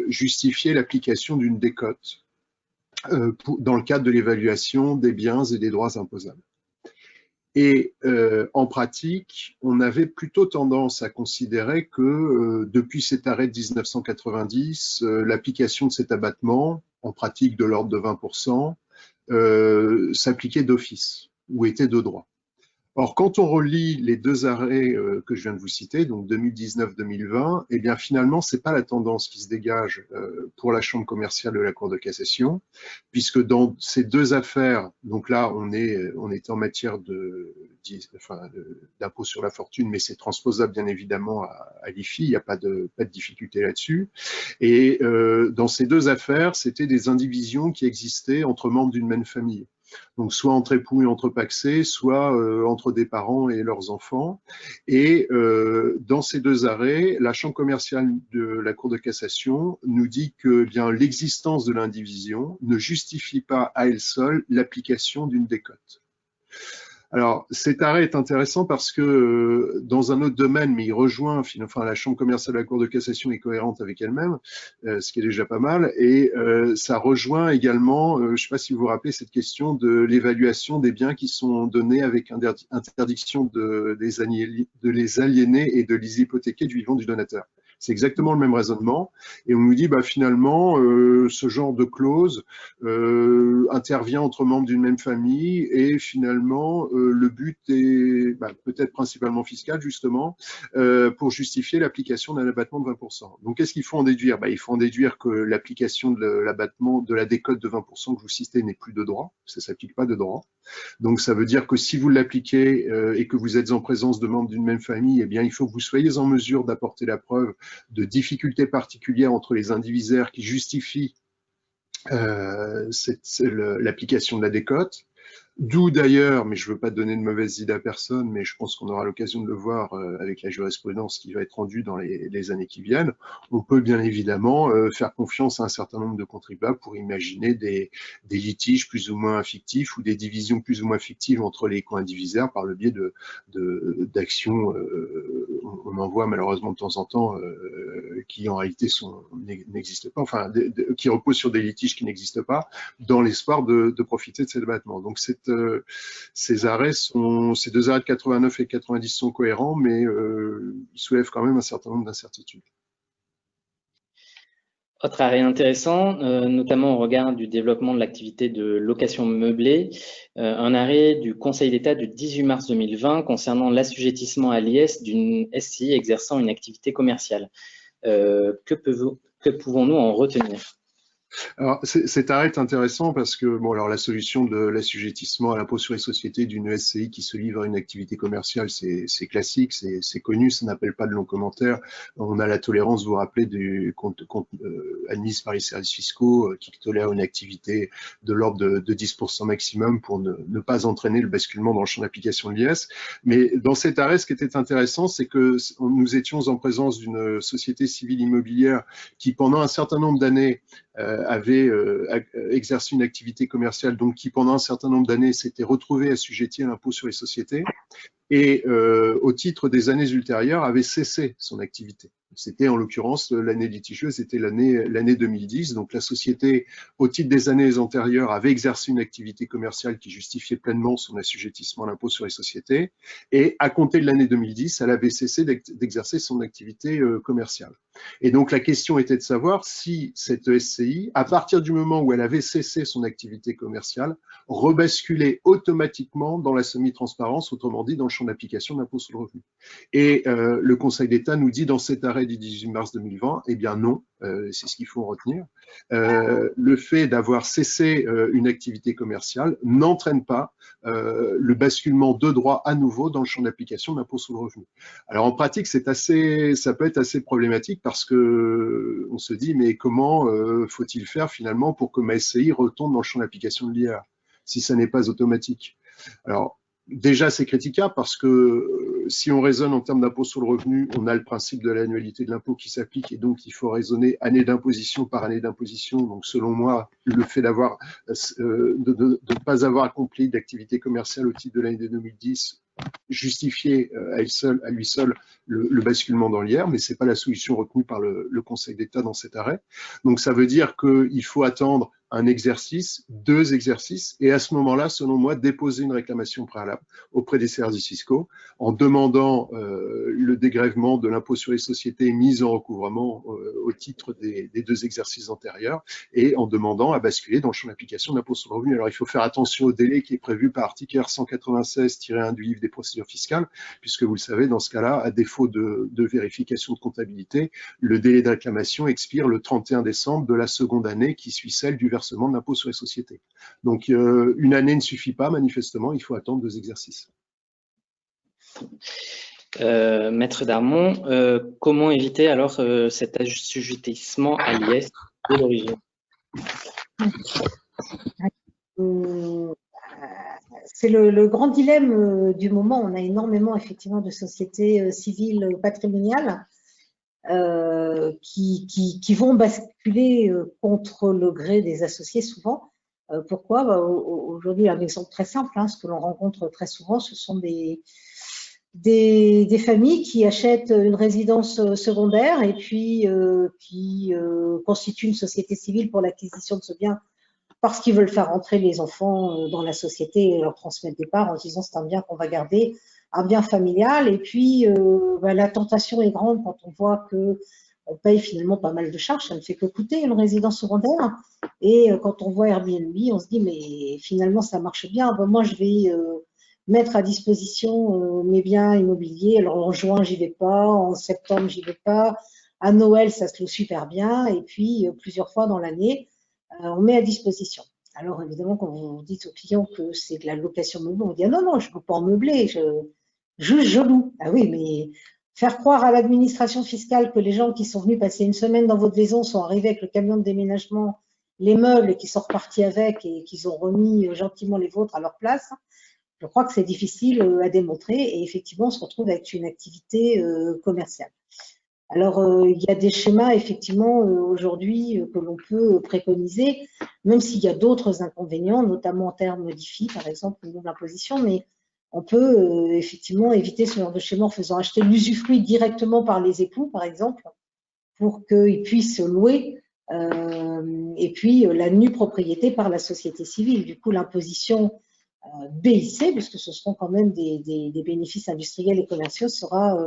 Speaker 6: justifiait l'application d'une décote dans le cadre de l'évaluation des biens et des droits imposables. Et en pratique, on avait plutôt tendance à considérer que depuis cet arrêt de 1990, l'application de cet abattement, en pratique de l'ordre de 20%, s'appliquait d'office ou était de droit. Or, quand on relit les deux arrêts que je viens de vous citer, donc 2019-2020, eh bien finalement, c'est pas la tendance qui se dégage pour la Chambre commerciale de la Cour de cassation, puisque dans ces deux affaires, donc là, on est en matière d'impôt sur la fortune, mais c'est transposable bien évidemment à l'IFI, il n'y a pas de difficulté là-dessus. Et dans ces deux affaires, c'était des indivisions qui existaient entre membres d'une même famille. Donc soit entre époux et entre pacsés, soit entre des parents et leurs enfants. Et dans ces deux arrêts, la Chambre commerciale de la Cour de cassation nous dit que bien l'existence de l'indivision ne justifie pas à elle seule l'application d'une décote. Alors, cet arrêt est intéressant parce que dans un autre domaine, mais il rejoint, enfin, la Chambre commerciale de la Cour de cassation est cohérente avec elle-même, ce qui est déjà pas mal, et ça rejoint également, je ne sais pas si vous vous rappelez, cette question de l'évaluation des biens qui sont donnés avec interdiction de les aliéner et de les hypothéquer du vivant du donateur. C'est exactement le même raisonnement. Et on nous dit, bah, finalement, ce genre de clause intervient entre membres d'une même famille et finalement, le but est peut-être principalement fiscal, justement, pour justifier l'application d'un abattement de 20%. Donc, qu'est-ce qu'il faut en déduire? Il faut en déduire que l'application de l'abattement de la décote de 20% que vous citez n'est plus de droit. Ça ne s'applique pas de droit. Donc, ça veut dire que si vous l'appliquez et que vous êtes en présence de membres d'une même famille, eh bien, il faut que vous soyez en mesure d'apporter la preuve de difficultés particulières entre les indivisaires qui justifient l'application de la décote. D'où d'ailleurs, mais je ne veux pas donner de mauvaises idées à personne, mais je pense qu'on aura l'occasion de le voir avec la jurisprudence qui va être rendue dans les années qui viennent, on peut bien évidemment faire confiance à un certain nombre de contribuables pour imaginer des litiges plus ou moins fictifs ou des divisions plus ou moins fictives entre les co-indivisaires par le biais d'actions, on en voit malheureusement de temps en temps, qui en réalité n'existent pas, enfin qui reposent sur des litiges qui n'existent pas, dans l'espoir de profiter de cet abattement. Donc ces arrêts ces deux arrêts de 89 et 90 sont cohérents, mais ils soulèvent quand même un certain nombre d'incertitudes.
Speaker 5: Autre arrêt intéressant, notamment au regard du développement de l'activité de location meublée, un arrêt du Conseil d'État du 18 mars 2020 concernant l'assujettissement à l'IS d'une SCI exerçant une activité commerciale. Que pouvons-nous en retenir?
Speaker 6: Alors, cet arrêt est intéressant parce que, bon, alors la solution de l'assujettissement à l'impôt sur les sociétés d'une SCI qui se livre à une activité commerciale, c'est classique, c'est connu, ça n'appelle pas de long commentaire. On a la tolérance, vous vous rappelez, du compte admis par les services fiscaux qui tolère une activité de l'ordre de 10% maximum pour ne pas entraîner le basculement dans le champ d'application de l'IS. Mais dans cet arrêt, ce qui était intéressant, c'est que nous étions en présence d'une société civile immobilière qui, pendant un certain nombre d'années, avait exercé une activité commerciale, donc qui pendant un certain nombre d'années s'était retrouvé assujetti à l'impôt sur les sociétés et au titre des années ultérieures avait cessé son activité. C'était en l'occurrence l'année litigieuse, c'était l'année 2010. Donc la société, au titre des années antérieures, avait exercé une activité commerciale qui justifiait pleinement son assujettissement à l'impôt sur les sociétés. Et à compter de l'année 2010, elle avait cessé d'exercer son activité commerciale. Et donc la question était de savoir si cette SCI, à partir du moment où elle avait cessé son activité commerciale, rebasculait automatiquement dans la semi-transparence, autrement dit dans le champ d'application de l'impôt sur le revenu. Et le Conseil d'État nous dit dans cet arrêt du 18 mars 2020, eh bien non, c'est ce qu'il faut retenir. Le fait d'avoir cessé une activité commerciale n'entraîne pas le basculement de droit à nouveau dans le champ d'application de l'impôt sur le revenu. Alors en pratique, ça peut être assez problématique parce que on se dit mais comment faut-il faire finalement pour que ma SCI retombe dans le champ d'application de l'IR si ça n'est pas automatique? Alors déjà, c'est critiquable parce que si on raisonne en termes d'impôt sur le revenu, on a le principe de l'annualité de l'impôt qui s'applique et donc il faut raisonner année d'imposition par année d'imposition. Donc selon moi, le fait de ne pas avoir accompli d'activité commerciale au titre de l'année 2010 justifier à lui seul le basculement dans l'IR, mais ce n'est pas la solution retenue par le Conseil d'État dans cet arrêt. Donc ça veut dire qu'il faut attendre un exercice, 2 exercices, et à ce moment-là, selon moi, déposer une réclamation préalable auprès des services fiscaux en demandant le dégrèvement de l'impôt sur les sociétés mis en recouvrement au titre des 2 exercices antérieurs et en demandant à basculer dans le champ d'application de l'impôt sur le revenu. Alors il faut faire attention au délai qui est prévu par article R196-1 du livre des procédures fiscales, puisque vous le savez, dans ce cas-là, à défaut de vérification de comptabilité, le délai de réclamation expire le 31 décembre de la seconde année qui suit celle du versement de l'impôt sur les sociétés. Donc, une année ne suffit pas, manifestement, il faut attendre 2 exercices.
Speaker 5: Maître Darmon, comment éviter alors cet assujettissement à l'IS de l'origine?
Speaker 7: C'est le grand dilemme du moment. On a énormément effectivement de sociétés civiles patrimoniales qui vont basculer contre le gré des associés souvent. Pourquoi? Aujourd'hui, un exemple très simple, ce que l'on rencontre très souvent, ce sont des familles qui achètent une résidence secondaire et puis qui constituent une société civile pour l'acquisition de ce bien parce qu'ils veulent faire entrer les enfants dans la société et leur transmettre des parts en disant c'est un bien qu'on va garder, un bien familial. Et puis, la tentation est grande quand on voit qu'on paye finalement pas mal de charges, ça ne fait que coûter une résidence secondaire. Et quand on voit Airbnb, on se dit mais finalement ça marche bien, moi je vais mettre à disposition mes biens immobiliers. Alors en juin, j'y vais pas, en septembre, j'y vais pas, à Noël, ça se loue super bien, et puis plusieurs fois dans l'année, on met à disposition. Alors évidemment, quand vous dites aux clients que c'est de la location meublée, on dit ah non, je ne peux pas en meubler, je loue. Ah oui, mais faire croire à l'administration fiscale que les gens qui sont venus passer une semaine dans votre maison sont arrivés avec le camion de déménagement, les meubles, et qui sont repartis avec et qu'ils ont remis gentiment les vôtres à leur place, je crois que c'est difficile à démontrer et effectivement, on se retrouve avec une activité commerciale. Alors, il y a des schémas, effectivement, aujourd'hui, que l'on peut préconiser, même s'il y a d'autres inconvénients, notamment en termes d'IFI, par exemple, au niveau de l'imposition, mais on peut effectivement éviter ce genre de schéma en faisant acheter l'usufruit directement par les époux, par exemple, pour qu'ils puissent louer, et puis la nue propriété par la société civile. Du coup, l'imposition BIC, puisque ce seront quand même des bénéfices industriels et commerciaux, sera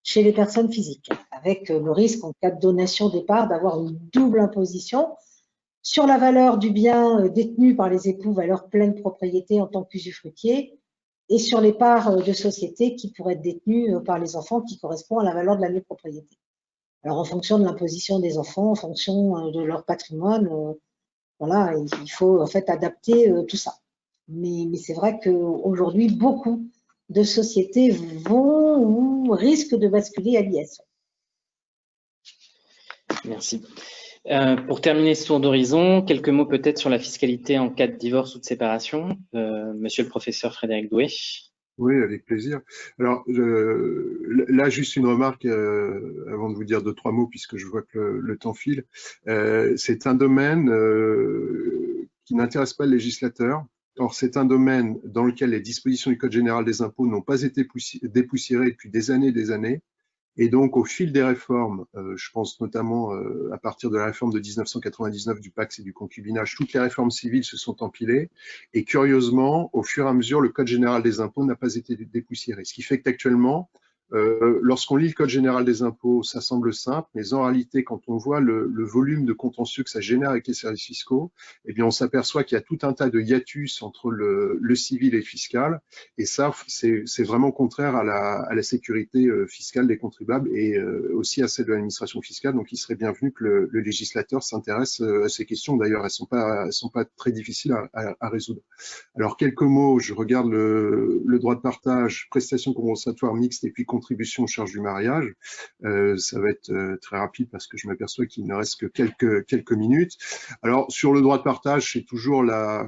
Speaker 7: chez les personnes physiques, avec le risque en cas de donation des parts d'avoir une double imposition sur la valeur du bien détenu par les époux, valeur pleine propriété en tant qu'usufruitier, et sur les parts de société qui pourraient être détenues par les enfants qui correspondent à la valeur de la nue propriété. Alors, en fonction de l'imposition des enfants, en fonction de leur patrimoine, voilà, il faut en fait adapter tout ça. Mais c'est vrai qu'aujourd'hui, beaucoup de sociétés vont ou risquent de basculer à l'IS.
Speaker 5: Merci. Pour terminer ce tour d'horizon, quelques mots peut-être sur la fiscalité en cas de divorce ou de séparation. Monsieur le professeur Frédéric Doué.
Speaker 6: Oui, avec plaisir. Alors là, juste une remarque avant de vous dire 2-3 mots, puisque je vois que le temps file. C'est un domaine qui n'intéresse pas le législateur. Or, c'est un domaine dans lequel les dispositions du Code général des impôts n'ont pas été dépoussiérées depuis des années. Et donc, au fil des réformes, je pense notamment à partir de la réforme de 1999 du Pacs et du concubinage, toutes les réformes civiles se sont empilées. Et curieusement, au fur et à mesure, le Code général des impôts n'a pas été dépoussiéré. Ce qui fait qu'actuellement, lorsqu'on lit le Code général des impôts, ça semble simple, mais en réalité, quand on voit le volume de contentieux que ça génère avec les services fiscaux, eh bien, on s'aperçoit qu'il y a tout un tas de hiatus entre le civil et le fiscal. Et ça, c'est vraiment contraire à la sécurité fiscale des contribuables et aussi à celle de l'administration fiscale. Donc, il serait bienvenu que le législateur s'intéresse à ces questions. D'ailleurs, elles sont pas très difficiles à résoudre. Alors, quelques mots. Je regarde le droit de partage, prestations compensatoires mixtes et puis contribution aux charges du mariage. Ça va être très rapide parce que je m'aperçois qu'il ne reste que quelques minutes. Alors, sur le droit de partage, c'est toujours la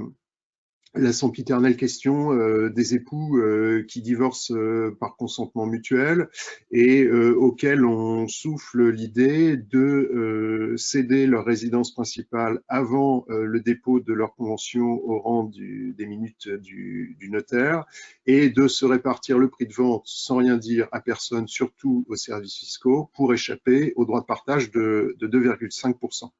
Speaker 6: sempiternelle question des époux qui divorcent par consentement mutuel et auxquels on souffle l'idée de céder leur résidence principale avant le dépôt de leur convention au rang des minutes du notaire et de se répartir le prix de vente sans rien dire à personne, surtout aux services fiscaux, pour échapper au droit de partage de 2,5%.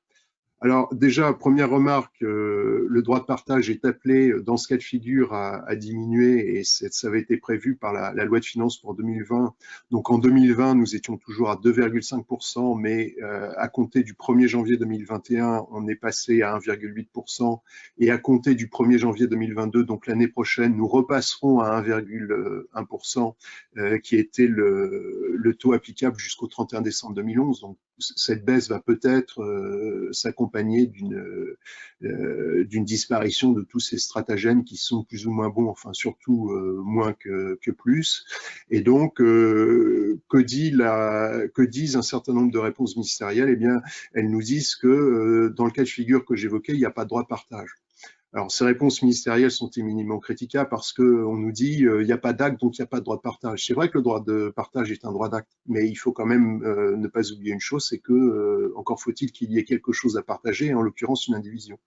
Speaker 6: Alors déjà, première remarque, le droit de partage est appelé dans ce cas de figure à diminuer et ça avait été prévu par la loi de finances pour 2020. Donc en 2020, nous étions toujours à 2,5%, mais à compter du 1er janvier 2021, on est passé à 1,8% et à compter du 1er janvier 2022, donc l'année prochaine, nous repasserons à 1,1% qui était le taux applicable jusqu'au 31 décembre 2011. Donc cette baisse va peut-être s'accompagner d'une disparition de tous ces stratagèmes qui sont plus ou moins bons, enfin surtout moins que plus. Et donc, que disent un certain nombre de réponses ministérielles? Eh bien, elles nous disent que dans le cas de figure que j'évoquais, il n'y a pas de droit de partage. Alors, ces réponses ministérielles sont éminemment critiquables parce qu'on nous dit il n'y a pas d'acte, donc il n'y a pas de droit de partage. C'est vrai que le droit de partage est un droit d'acte, mais il faut quand même ne pas oublier une chose, c'est que encore faut-il qu'il y ait quelque chose à partager, en l'occurrence une indivision.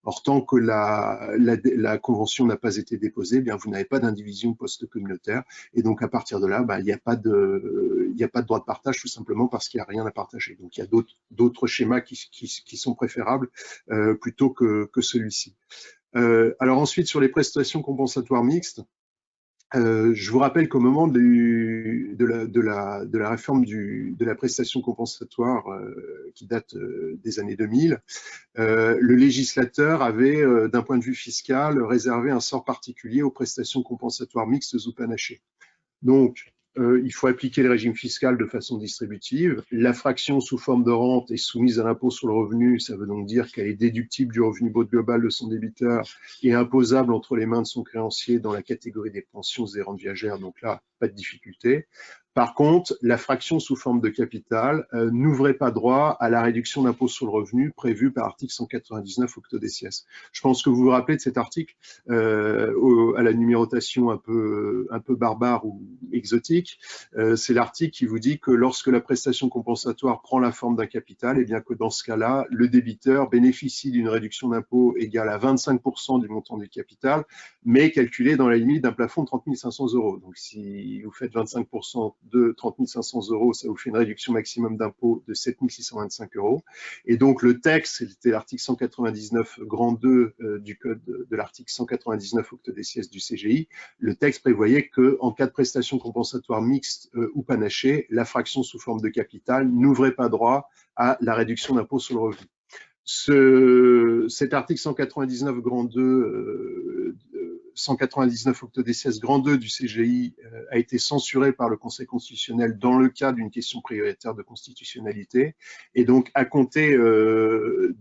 Speaker 6: Or, tant que la convention n'a pas été déposée, eh bien vous n'avez pas d'indivision post-communautaire, et donc à partir de là, il n'y a pas de droit de partage, tout simplement parce qu'il n'y a rien à partager. Donc il y a d'autres schémas qui sont préférables plutôt que celui-ci. Alors ensuite, sur les prestations compensatoires mixtes, je vous rappelle qu'au moment de la réforme de la prestation compensatoire qui date des années 2000, le législateur avait, d'un point de vue fiscal, réservé un sort particulier aux prestations compensatoires mixtes ou panachées. Donc, il faut appliquer le régime fiscal de façon distributive. La fraction sous forme de rente est soumise à l'impôt sur le revenu. Ça veut donc dire qu'elle est déductible du revenu brut global de son débiteur et imposable entre les mains de son créancier dans la catégorie des pensions et rentes viagères. Donc là, pas de difficulté. Par contre, la fraction sous forme de capital n'ouvrait pas droit à la réduction d'impôt sur le revenu prévue par l'article 199 octodécies. Je pense que vous vous rappelez de cet article à la numérotation un peu barbare ou exotique. C'est l'article qui vous dit que lorsque la prestation compensatoire prend la forme d'un capital, et bien que dans ce cas-là, le débiteur bénéficie d'une réduction d'impôt égale à 25% du montant du capital, mais calculée dans la limite d'un plafond de 30 500 €. Donc si vous faites 25% de 30 500 €, ça vous fait une réduction maximum d'impôt de 7 625 €. Et donc le texte, c'était l'article 199 grand 2 du code de l'article 199 octodécies du CGI. Le texte prévoyait qu'en cas de prestation compensatoire mixte ou panachée, la fraction sous forme de capital n'ouvrait pas droit à la réduction d'impôt sur le revenu. Cet article 199 grand 2 199 octodécès grand 2 du CGI a été censuré par le Conseil constitutionnel dans le cas d'une question prioritaire de constitutionnalité. Et donc, à compter de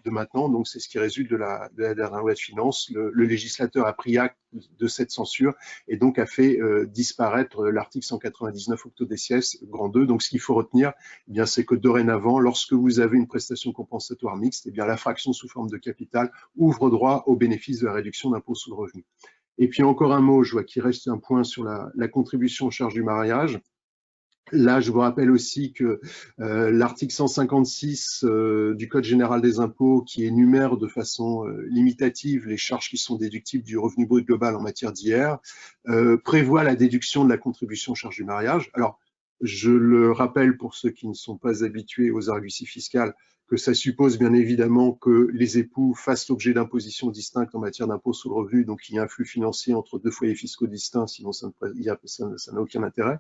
Speaker 6: maintenant, donc c'est ce qui résulte de la dernière loi de finances, le législateur a pris acte de cette censure et donc a fait disparaître l'article 199 octodécès grand 2. Donc ce qu'il faut retenir, eh bien c'est que dorénavant, lorsque vous avez une prestation compensatoire mixte, eh bien la fraction sous forme de capital ouvre droit au bénéfice de la réduction d'impôt sur le revenu. Et puis encore un mot, je vois qu'il reste un point sur la contribution aux charges du mariage. Là, je vous rappelle aussi que l'article 156 du Code général des impôts, qui énumère de façon limitative les charges qui sont déductibles du revenu brut global en matière d'IR, prévoit la déduction de la contribution aux charges du mariage. Alors, je le rappelle pour ceux qui ne sont pas habitués aux arguties fiscales, que ça suppose bien évidemment que les époux fassent l'objet d'impositions distinctes en matière d'impôt sur le revenu, donc il y a un flux financier entre deux foyers fiscaux distincts, sinon ça n'a aucun intérêt,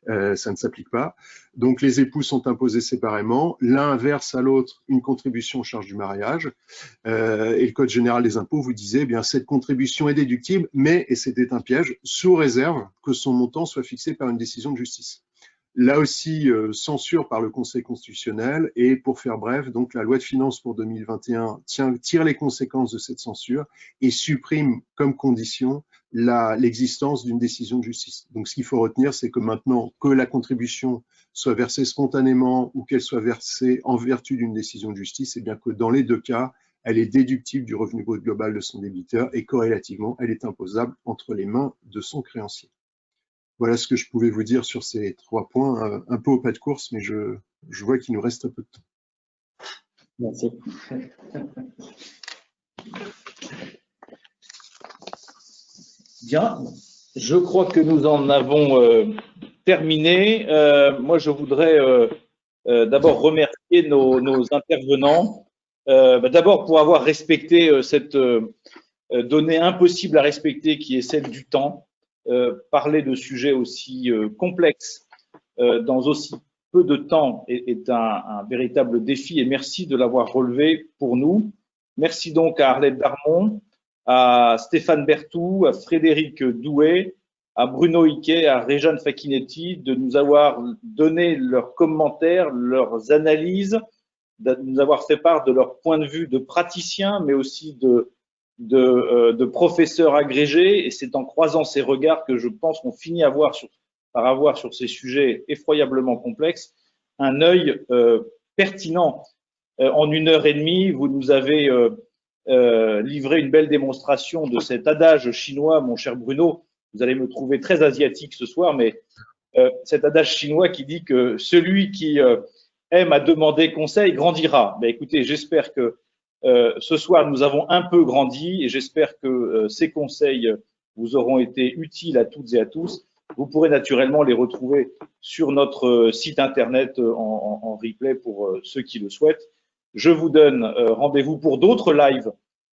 Speaker 6: ça ne s'applique pas. Donc les époux sont imposés séparément, l'un verse à l'autre une contribution aux charges du mariage, et le Code général des impôts vous disait, eh bien cette contribution est déductible, mais, et c'était un piège, sous réserve que son montant soit fixé par une décision de justice. Là aussi, censure par le Conseil constitutionnel et pour faire bref, donc la loi de finances pour 2021 tire les conséquences de cette censure et supprime comme condition l'existence d'une décision de justice. Donc ce qu'il faut retenir, c'est que maintenant que la contribution soit versée spontanément ou qu'elle soit versée en vertu d'une décision de justice, et bien que dans les deux cas, elle est déductible du revenu brut global de son débiteur et corrélativement, elle est imposable entre les mains de son créancier. Voilà ce que je pouvais vous dire sur ces 3 points, un peu au pas de course, mais je vois qu'il nous reste un peu de temps.
Speaker 5: Merci.
Speaker 1: Bien, je crois que nous en avons terminé. Moi, je voudrais d'abord remercier nos intervenants, d'abord pour avoir respecté cette donnée impossible à respecter qui est celle du temps. Parler de sujets aussi complexes dans aussi peu de temps est un véritable défi et merci de l'avoir relevé pour nous. Merci donc à Arlette Darmon, à Stéphane Berthou, à Frédéric Douet, à Bruno Hiquet, à Réjeanne Facchinetti de nous avoir donné leurs commentaires, leurs analyses, de nous avoir fait part de leur point de vue de praticiens, mais aussi de professeurs agrégés, et c'est en croisant ces regards que je pense qu'on finit par avoir sur ces sujets effroyablement complexes un œil pertinent. En 1h30, vous nous avez livré une belle démonstration de cet adage chinois, mon cher Bruno. Vous allez me trouver très asiatique ce soir, mais cet adage chinois qui dit que celui qui aime à demander conseil grandira. Ben, écoutez, j'espère que ce soir, nous avons un peu grandi et j'espère que ces conseils vous auront été utiles à toutes et à tous. Vous pourrez naturellement les retrouver sur notre site internet en replay pour ceux qui le souhaitent. Je vous donne rendez-vous pour d'autres lives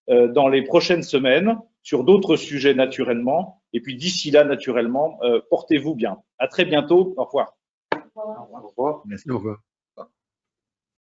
Speaker 1: dans les prochaines semaines sur d'autres sujets naturellement. Et puis d'ici là, naturellement, portez-vous bien. À très bientôt. Au revoir.
Speaker 3: Au revoir.
Speaker 6: Merci. Au revoir.